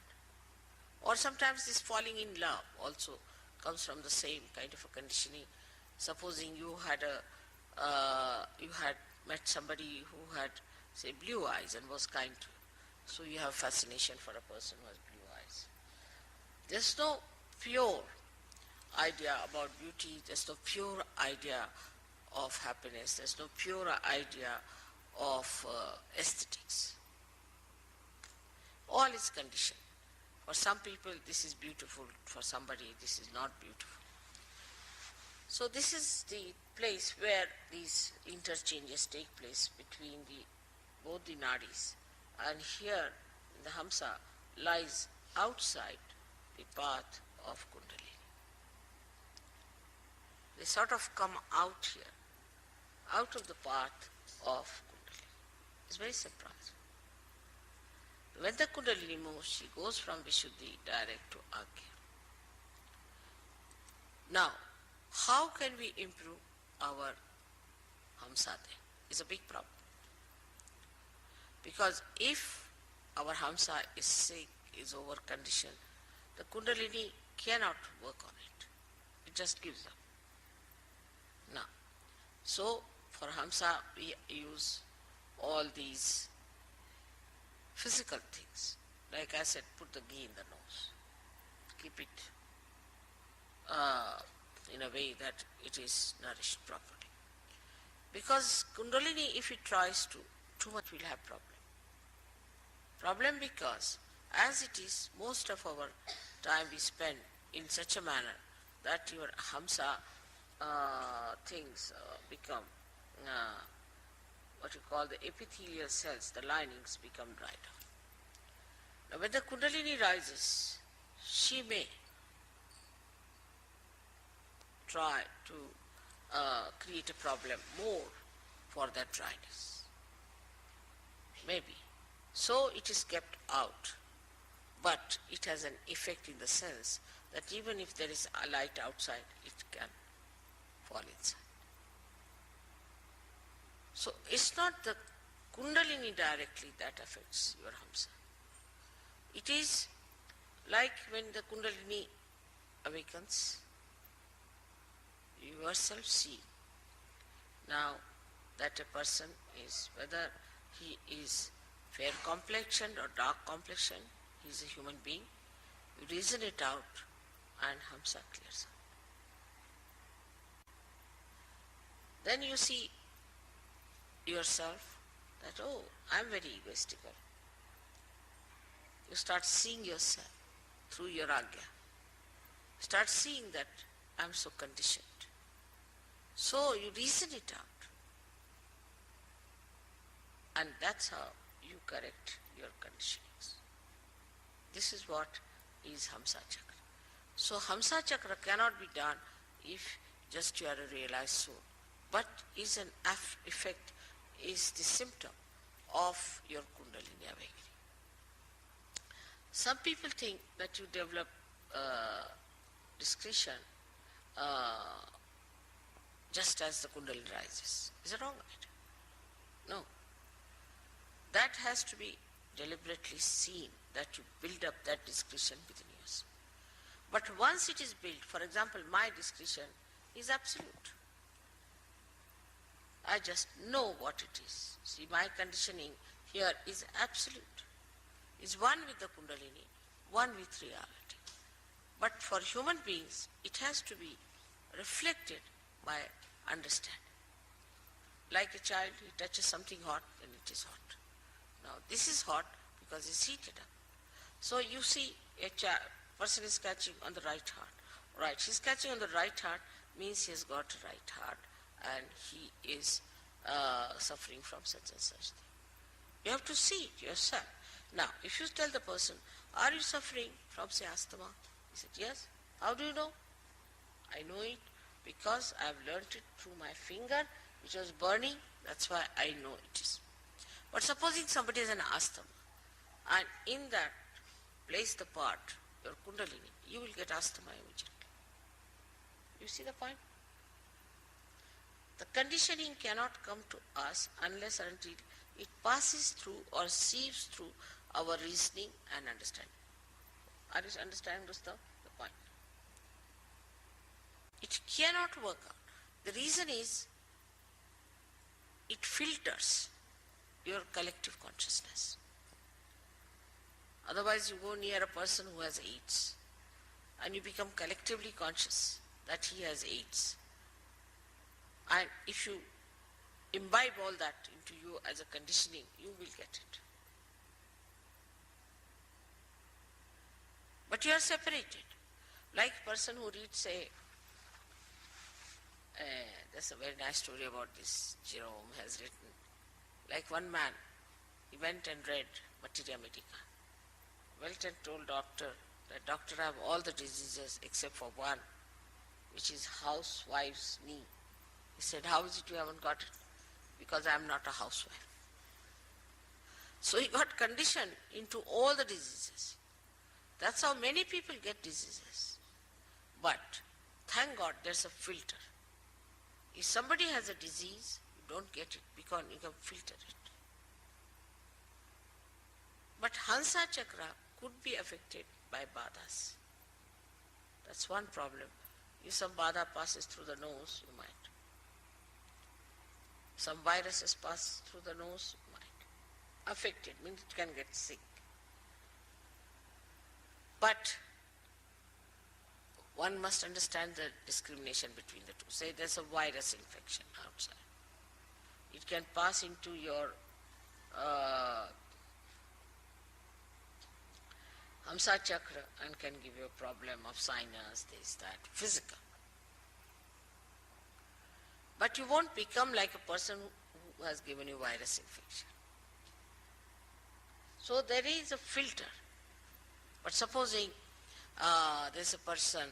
Or sometimes this falling in love also comes from the same kind of a conditioning. Supposing you had met somebody who had, say, blue eyes and was kind to you. So you have fascination for a person who has blue eyes. There's no pure idea about beauty, there's no pure idea of happiness, there's no pure idea of aesthetics. All is conditioned. For some people this is beautiful, for somebody this is not beautiful. So this is the place where these interchanges take place between both the nadis. And here the Hamsa lies outside the path of Kundalini. They sort of come out here, out of the path of Kundalini. It's very surprising. When the Kundalini moves, she goes from Vishuddhi direct to Agya. Now, how can we improve our Hamsa then? It's a big problem. Because if our Hamsa is sick, is over-conditioned, the Kundalini cannot work on it. It just gives up. Now, so for Hamsa we use all these physical things. Like I said, put the ghee in the nose. Keep it in a way that it is nourished properly. Because Kundalini, if it tries to, too much will have problem. Problem because as it is, most of our time we spend in such a manner that your Hamsa things become what you call the epithelial cells, the linings become dried up. Now when the Kundalini rises, she may try to create a problem more for that dryness. Maybe. So it is kept out, but it has an effect in the sense that even if there is a light outside, it can fall inside. So it's not the Kundalini directly that affects your Hamsa. It is like when the Kundalini awakens, you yourself see now that a person is, whether he is fair complexioned or dark complexioned, he is a human being, you reason it out and Hamsa clears out. Then you see yourself that, oh, I am very egoistical. You start seeing yourself through your Agya. Start seeing that I am so conditioned. So you reason it out. And that's how you correct your conditionings. This is what is Hamsa Chakra. So Hamsa Chakra cannot be done if just you are a realized soul, but is an effect, is the symptom of your Kundalini awakening. Some people think that you develop discretion just as the Kundalini rises. Is it wrong idea? No. That has to be deliberately seen, that you build up that discretion within yourself. But once it is built, for example, my discretion is absolute. I just know what it is. See, my conditioning here is absolute. It's one with the Kundalini, one with reality. But for human beings, it has to be reflected by understanding. Like a child, he touches something hot and it is hot. Now, this is hot because it's heated up. So you see a person is catching on the right heart. Right, he's catching on the right heart means he has got a right heart and he is suffering from such and such thing. You have to see it yourself. Now, if you tell the person, are you suffering from, say, asthma? He said, yes. How do you know? I know it because I have learnt it through my finger, which was burning. That's why I know it is. But supposing somebody has an asthma, and in that place the part, your Kundalini, you will get asthma immediately. You see the point? The conditioning cannot come to us unless and until it passes through or sieves through our reasoning and understanding. Are you understanding, Rustam, the point? It cannot work out. The reason is it filters your collective consciousness. Otherwise you go near a person who has AIDS and you become collectively conscious that he has AIDS. And if you imbibe all that into you as a conditioning, you will get it. But you are separated. Like a person who reads, say, there's a very nice story about this, Jerome has written. Like one man, he went and read Materia Medica. Went and told doctor that doctor, I have all the diseases except for one, which is housewife's knee. He said, how is it you haven't got it? Because I am not a housewife. So he got conditioned into all the diseases. That's how many people get diseases. But thank God there's a filter. If somebody has a disease, you don't get it because you can filter it. But Hansa Chakra could be affected by badhas. That's one problem. If some badha passes through the nose, you might. Some viruses pass through the nose, you might. Affected means it can get sick. But one must understand the discrimination between the two. Say there's a virus infection outside. It can pass into your Hamsa Chakra and can give you a problem of sinus, this, that, physical. But you won't become like a person who has given you virus infection. So there is a filter. But supposing there's a person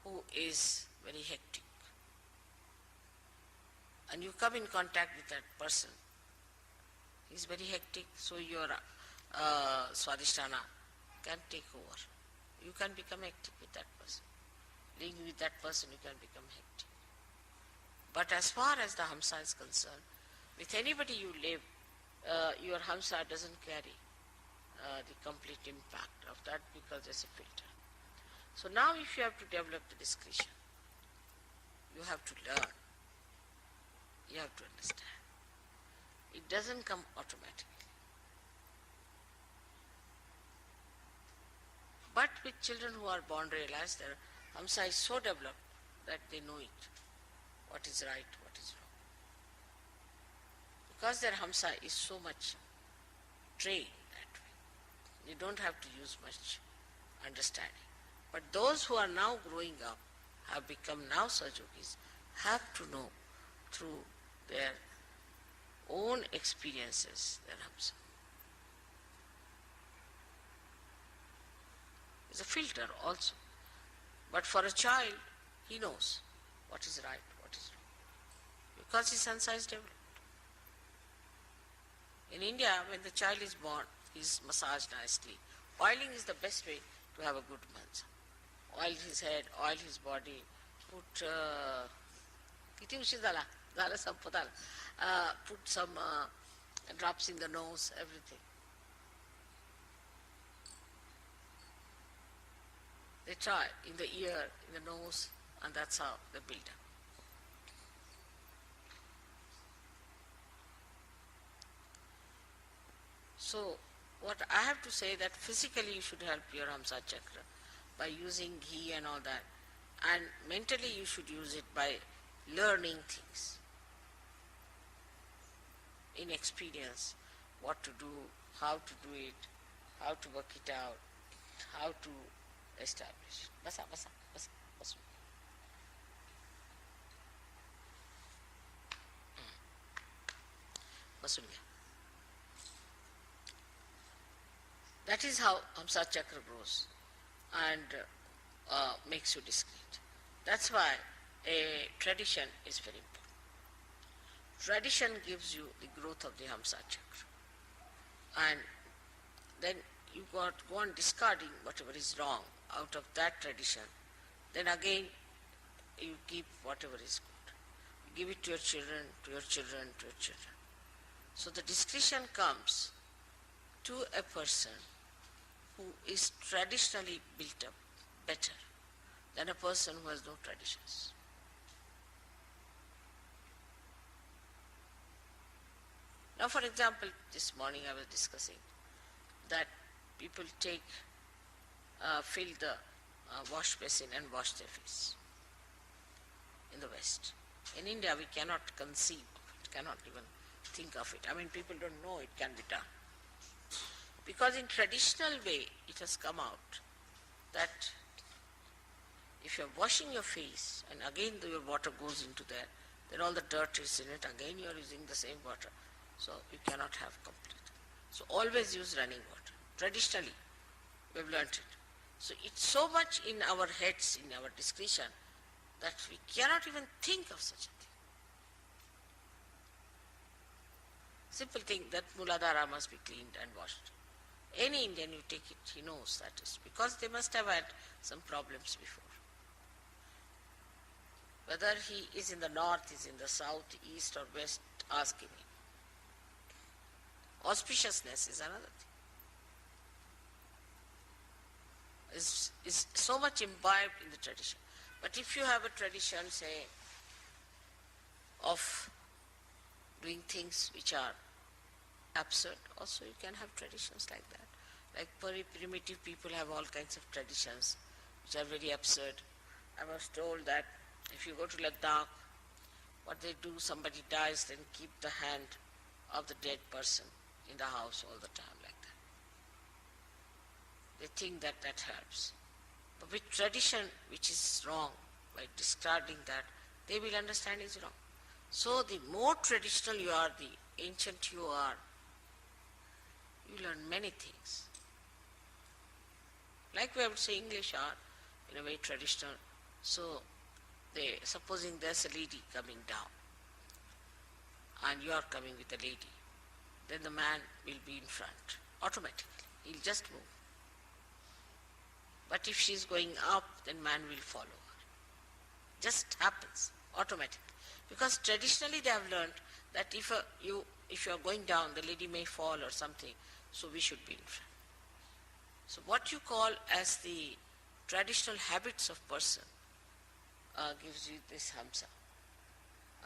who is very hectic and you come in contact with that person, he's very hectic, so your swadhisthana can take over. You can become hectic with that person. Living with that person, you can become hectic. But as far as the Hamsa is concerned, with anybody you live, your Hamsa doesn't carry the complete impact of that because there's a filter. So now if you have to develop the discretion, you have to learn. You have to understand. It doesn't come automatically. But with children who are born realized, their Hamsa is so developed that they know it, what is right, what is wrong. Because their Hamsa is so much trained that way, they don't have to use much understanding. But those who are now growing up, have become now Sahaja Yogis, have to know through their own experiences their Hamsa. It's a filter also. But for a child, he knows what is right, what is wrong. Because his Hamsa is developed. In India, when the child is born, he is massaged nicely. Oiling is the best way to have a good Hamsa. Oil his head, oil his body, put put some drops in the nose, everything. They try in the ear, in the nose, and that's how they build up. So, what I have to say that physically you should help your Hamsa Chakra by using ghee and all that, and mentally you should use it by learning things in experience, what to do, how to do it, how to work it out, how to establish. Basa. That is how Hamsa Chakra grows and makes you discreet. That's why a tradition is very important. Tradition gives you the growth of the Hamsa Chakra. And then you go on discarding whatever is wrong out of that tradition. Then again you keep whatever is good. You give it to your children, to your children, to your children. So the discretion comes to a person who is traditionally built up better than a person who has no traditions. Now, for example, this morning I was discussing that people fill the wash basin and wash their face in the West. In India, we cannot conceive of it, cannot even think of it. I mean, people don't know it can be done. Because in traditional way, it has come out that if you're washing your face and again your water goes into there, then all the dirt is in it, again you're using the same water. So you cannot have complete. So always use running water. Traditionally, we've learnt it. So it's so much in our heads, in our discretion, that we cannot even think of such a thing. Simple thing that Muladhara must be cleaned and washed. Any Indian you take it, he knows that is because they must have had some problems before. Whether he is in the north, is in the south, east or west, ask him. Auspiciousness is another thing. Is so much imbibed in the tradition. But if you have a tradition, say, of doing things which are absurd, also you can have traditions like that. Like very primitive people have all kinds of traditions which are very absurd. I was told that if you go to Ladakh, what they do, somebody dies, then keep the hand of the dead person in the house all the time like that. They think that that helps. But with tradition, which is wrong, by discarding that, they will understand is wrong. So the more traditional you are, the ancient you are, you learn many things. Like we would say English are in a way traditional. So supposing there's a lady coming down and you are coming with a lady, then the man will be in front automatically. He'll just move. But if she's going up, then man will follow her. Just happens automatically. Because traditionally they have learned that if you are going down, the lady may fall or something, so we should be in front. So what you call as the traditional habits of person gives you this hamsa.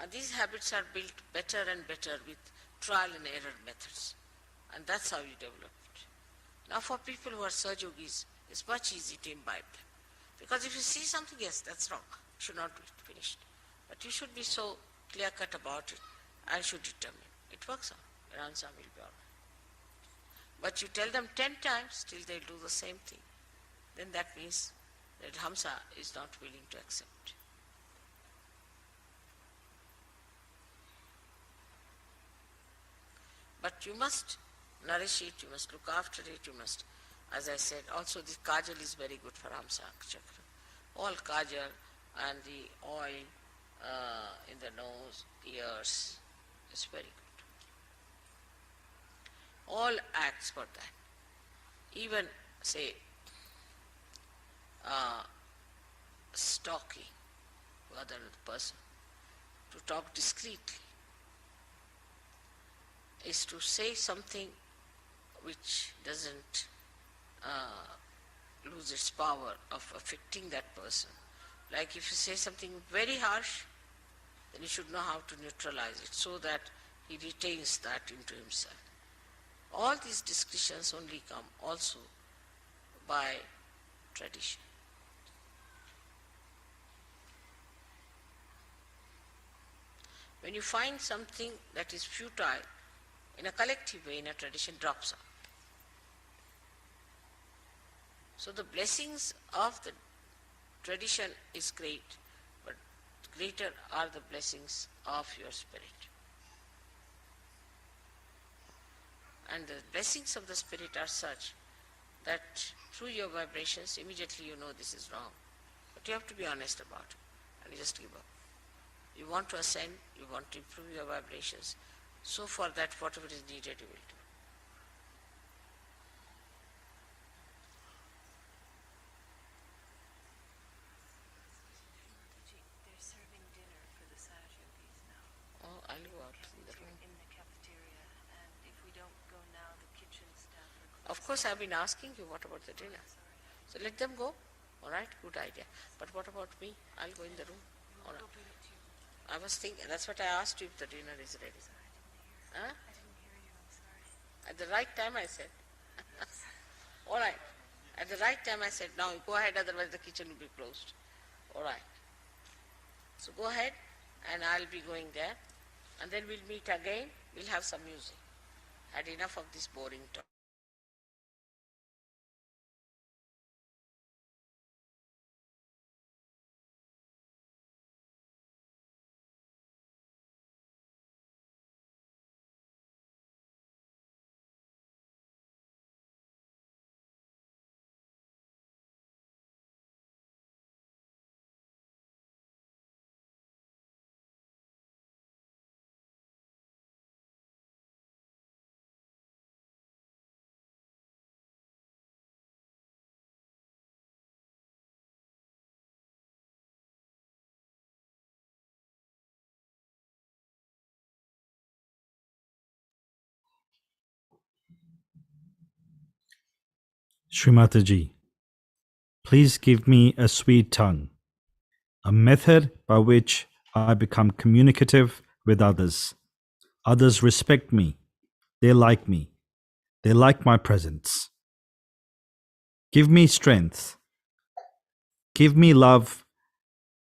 And these habits are built better and better with trial and error methods. And that's how you develop it. Now for people who are Sahaja Yogis, it's much easier to imbibe them. Because if you see something, yes, that's wrong, it should not be finished. But you should be so clear-cut about it and should determine. It works out. Your answer will be all right. But you tell them 10 times, till they'll do the same thing. Then that means that Hamsa is not willing to accept. But you must nourish it, you must look after it, you must, as I said, also this kajal is very good for Hamsa Chakra. All kajal and the oil in the nose, ears, is very good. All acts for that. Even, say, stalking other person, to talk discreetly, is to say something which doesn't lose its power of affecting that person. Like if you say something very harsh, then you should know how to neutralize it so that he retains that into himself. All these discussions only come also by tradition. When you find something that is futile, in a collective way, in a tradition, drops out. So the blessings of the tradition is great, but greater are the blessings of your spirit. And the blessings of the spirit are such that through your vibrations, immediately you know this is wrong. But you have to be honest about it, and you just give up. You want to ascend, you want to improve your vibrations, so for that whatever is needed you will do. They're serving dinner for the Sahaja Yogis now. Oh, I'll go out in the room. In the cafeteria, and if we don't go now, the kitchen staff are closed. Of course, I've been asking you what about the dinner. Sorry. So let them go. All right, good idea. But what about me? I'll go in the room. All right. Go bring it to you. I was thinking, that's what I asked you if the dinner is ready. Huh? I didn't hear you, I'm sorry. At the right time I said. All right. At the right time I said, now go ahead, otherwise the kitchen will be closed. All right. So go ahead and I'll be going there. And then we'll meet again. We'll have some music. Had enough of this boring talk. Srimataji, please give me a sweet tongue, a method by which I become communicative with others. Others respect me. They like me. They like my presence. Give me strength. Give me love.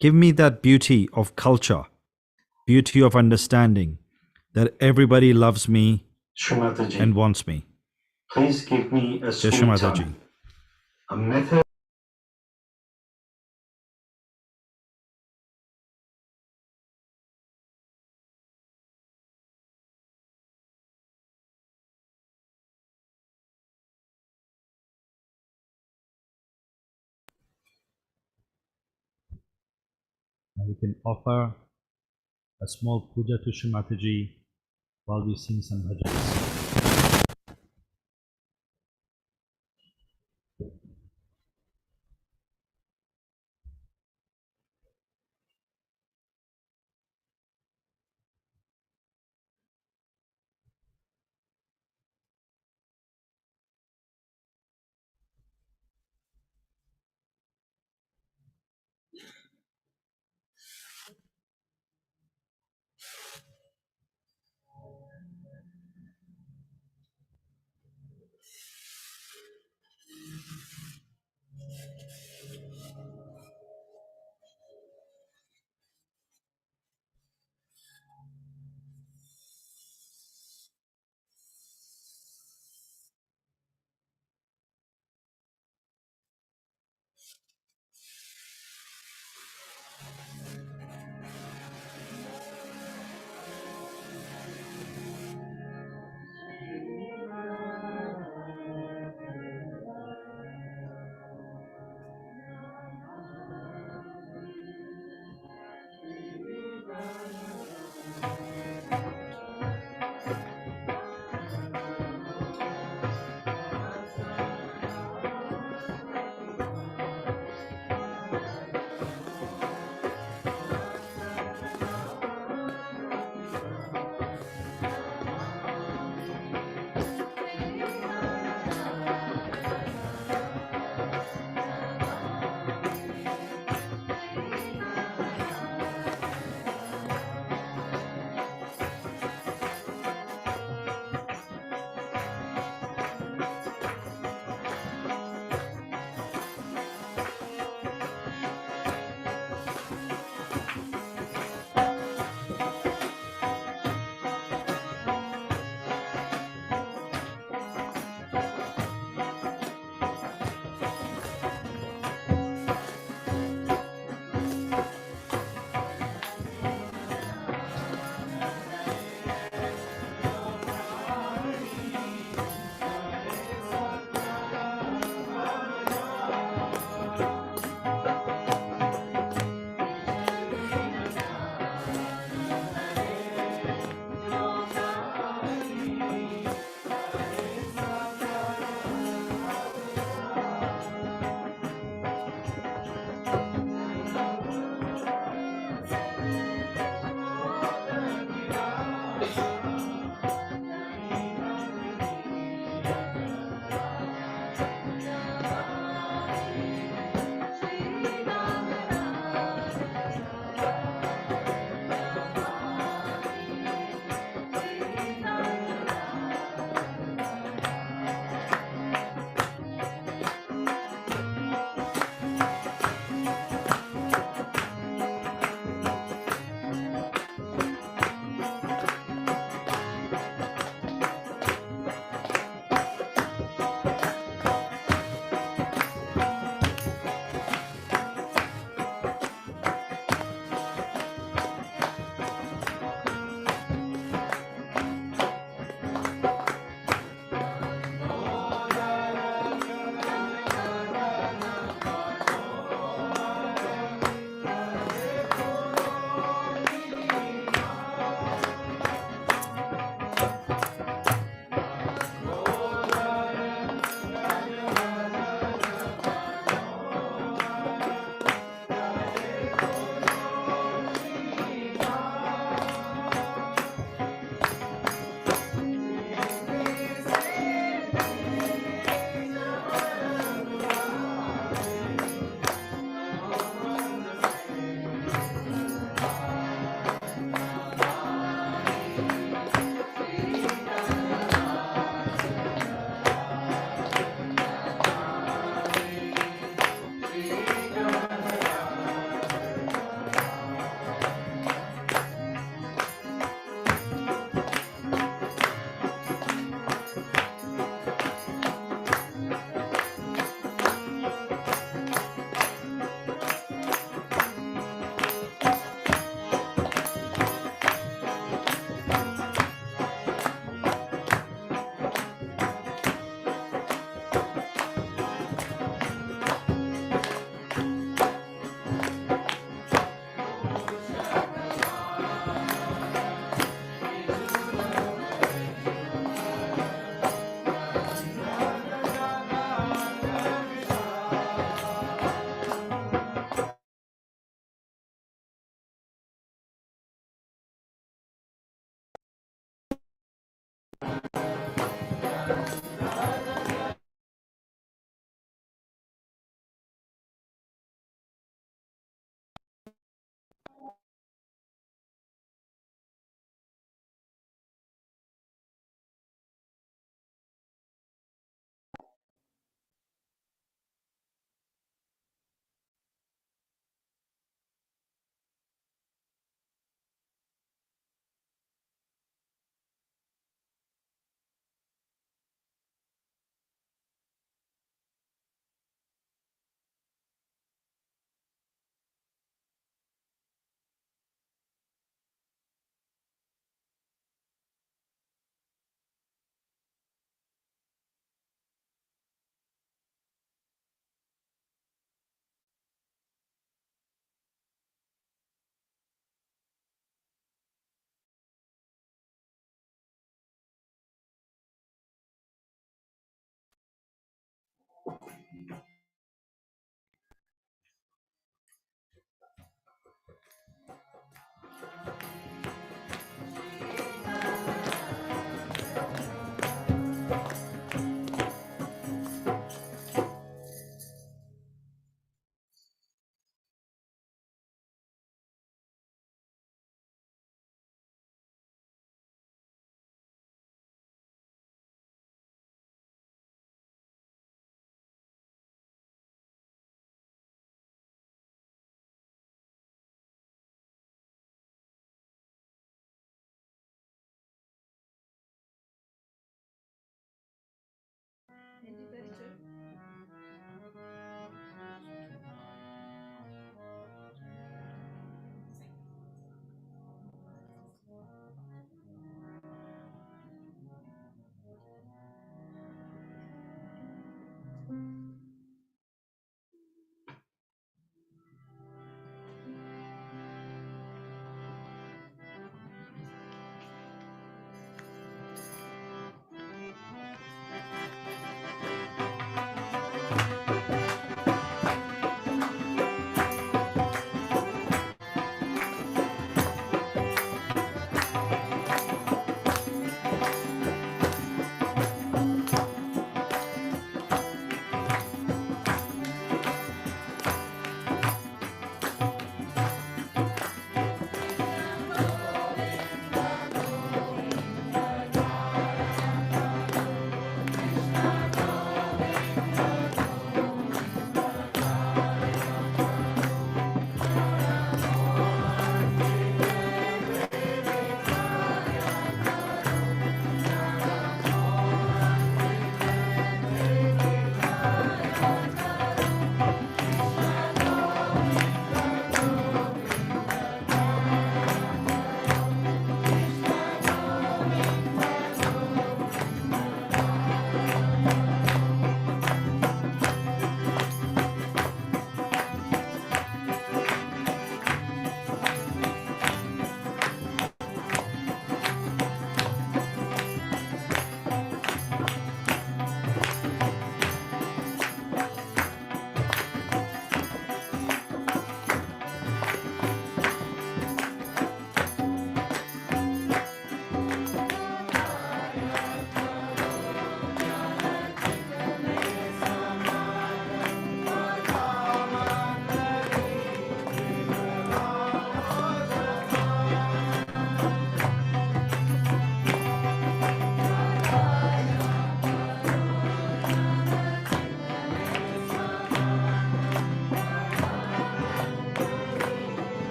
Give me that beauty of culture, beauty of understanding, that everybody loves me Srimataji, and wants me. please give me a Jai sweet Shri tongue, Mataji. a method. Now we can offer a small puja to Shri Mataji while we sing some bhajans.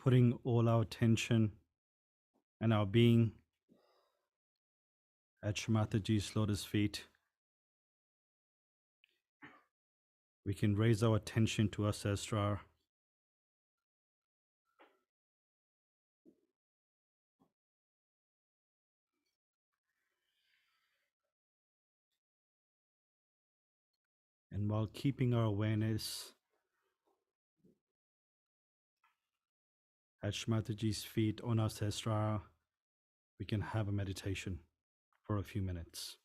putting all our attention and our being at Shri Mataji's lotus feet, we can raise our attention to our Sahasrara. And while keeping our awareness at Shri Mataji's feet on our Sahasrara, we can have a meditation for a few minutes.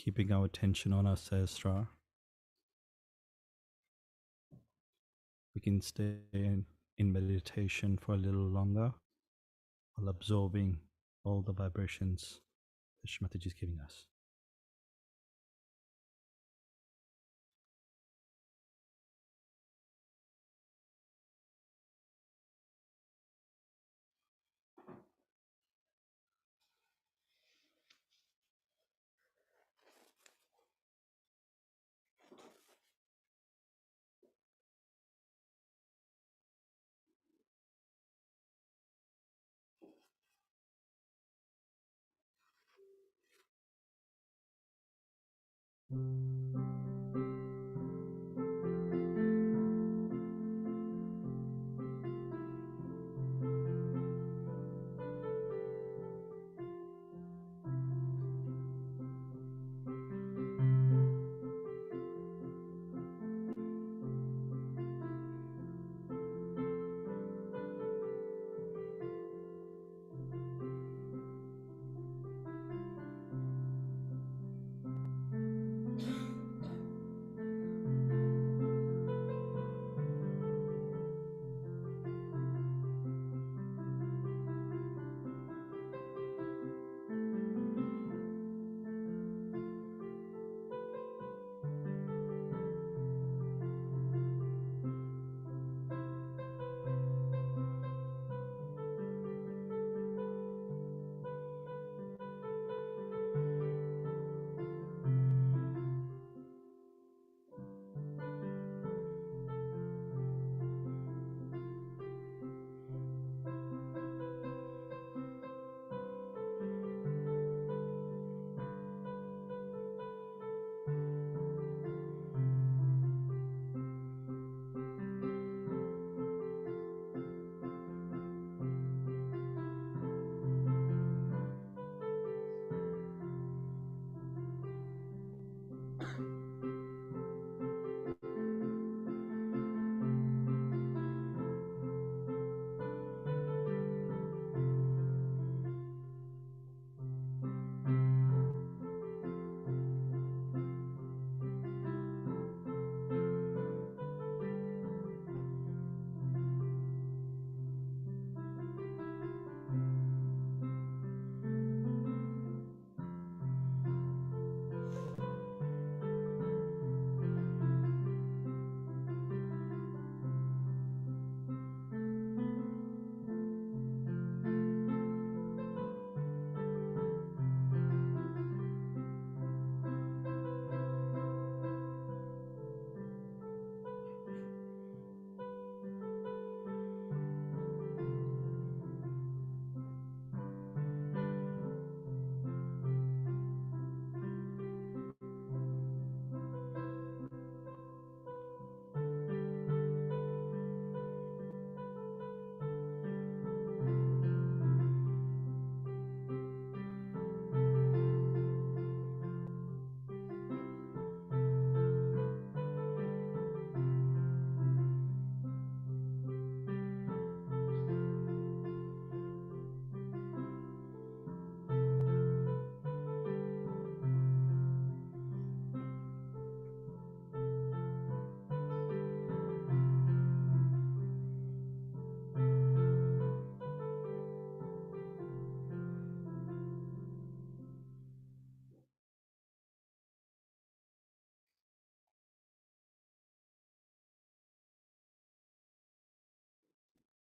keeping our attention on our Sahasrara. We can stay in meditation for a little longer while absorbing all the vibrations that Shrimataji is giving us.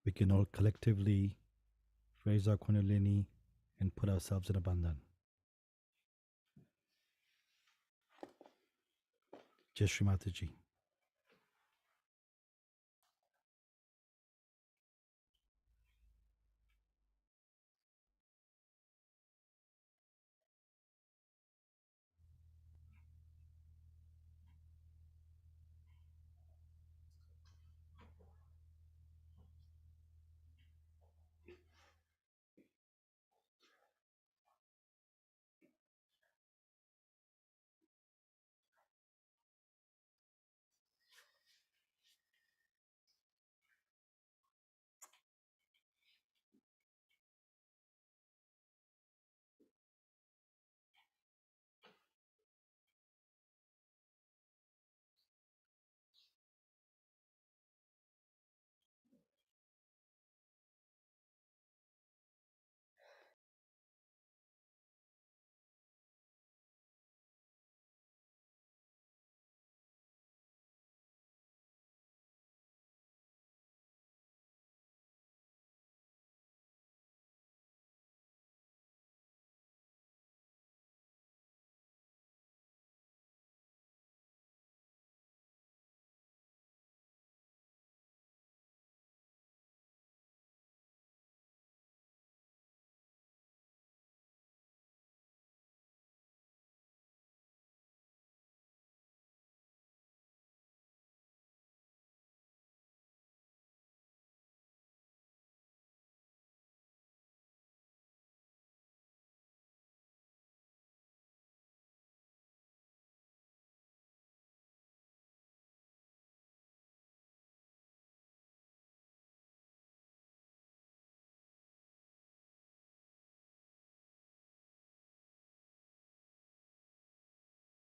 We can all collectively raise our Kundalini and put ourselves in a bandhan. Jai Shri Mataji.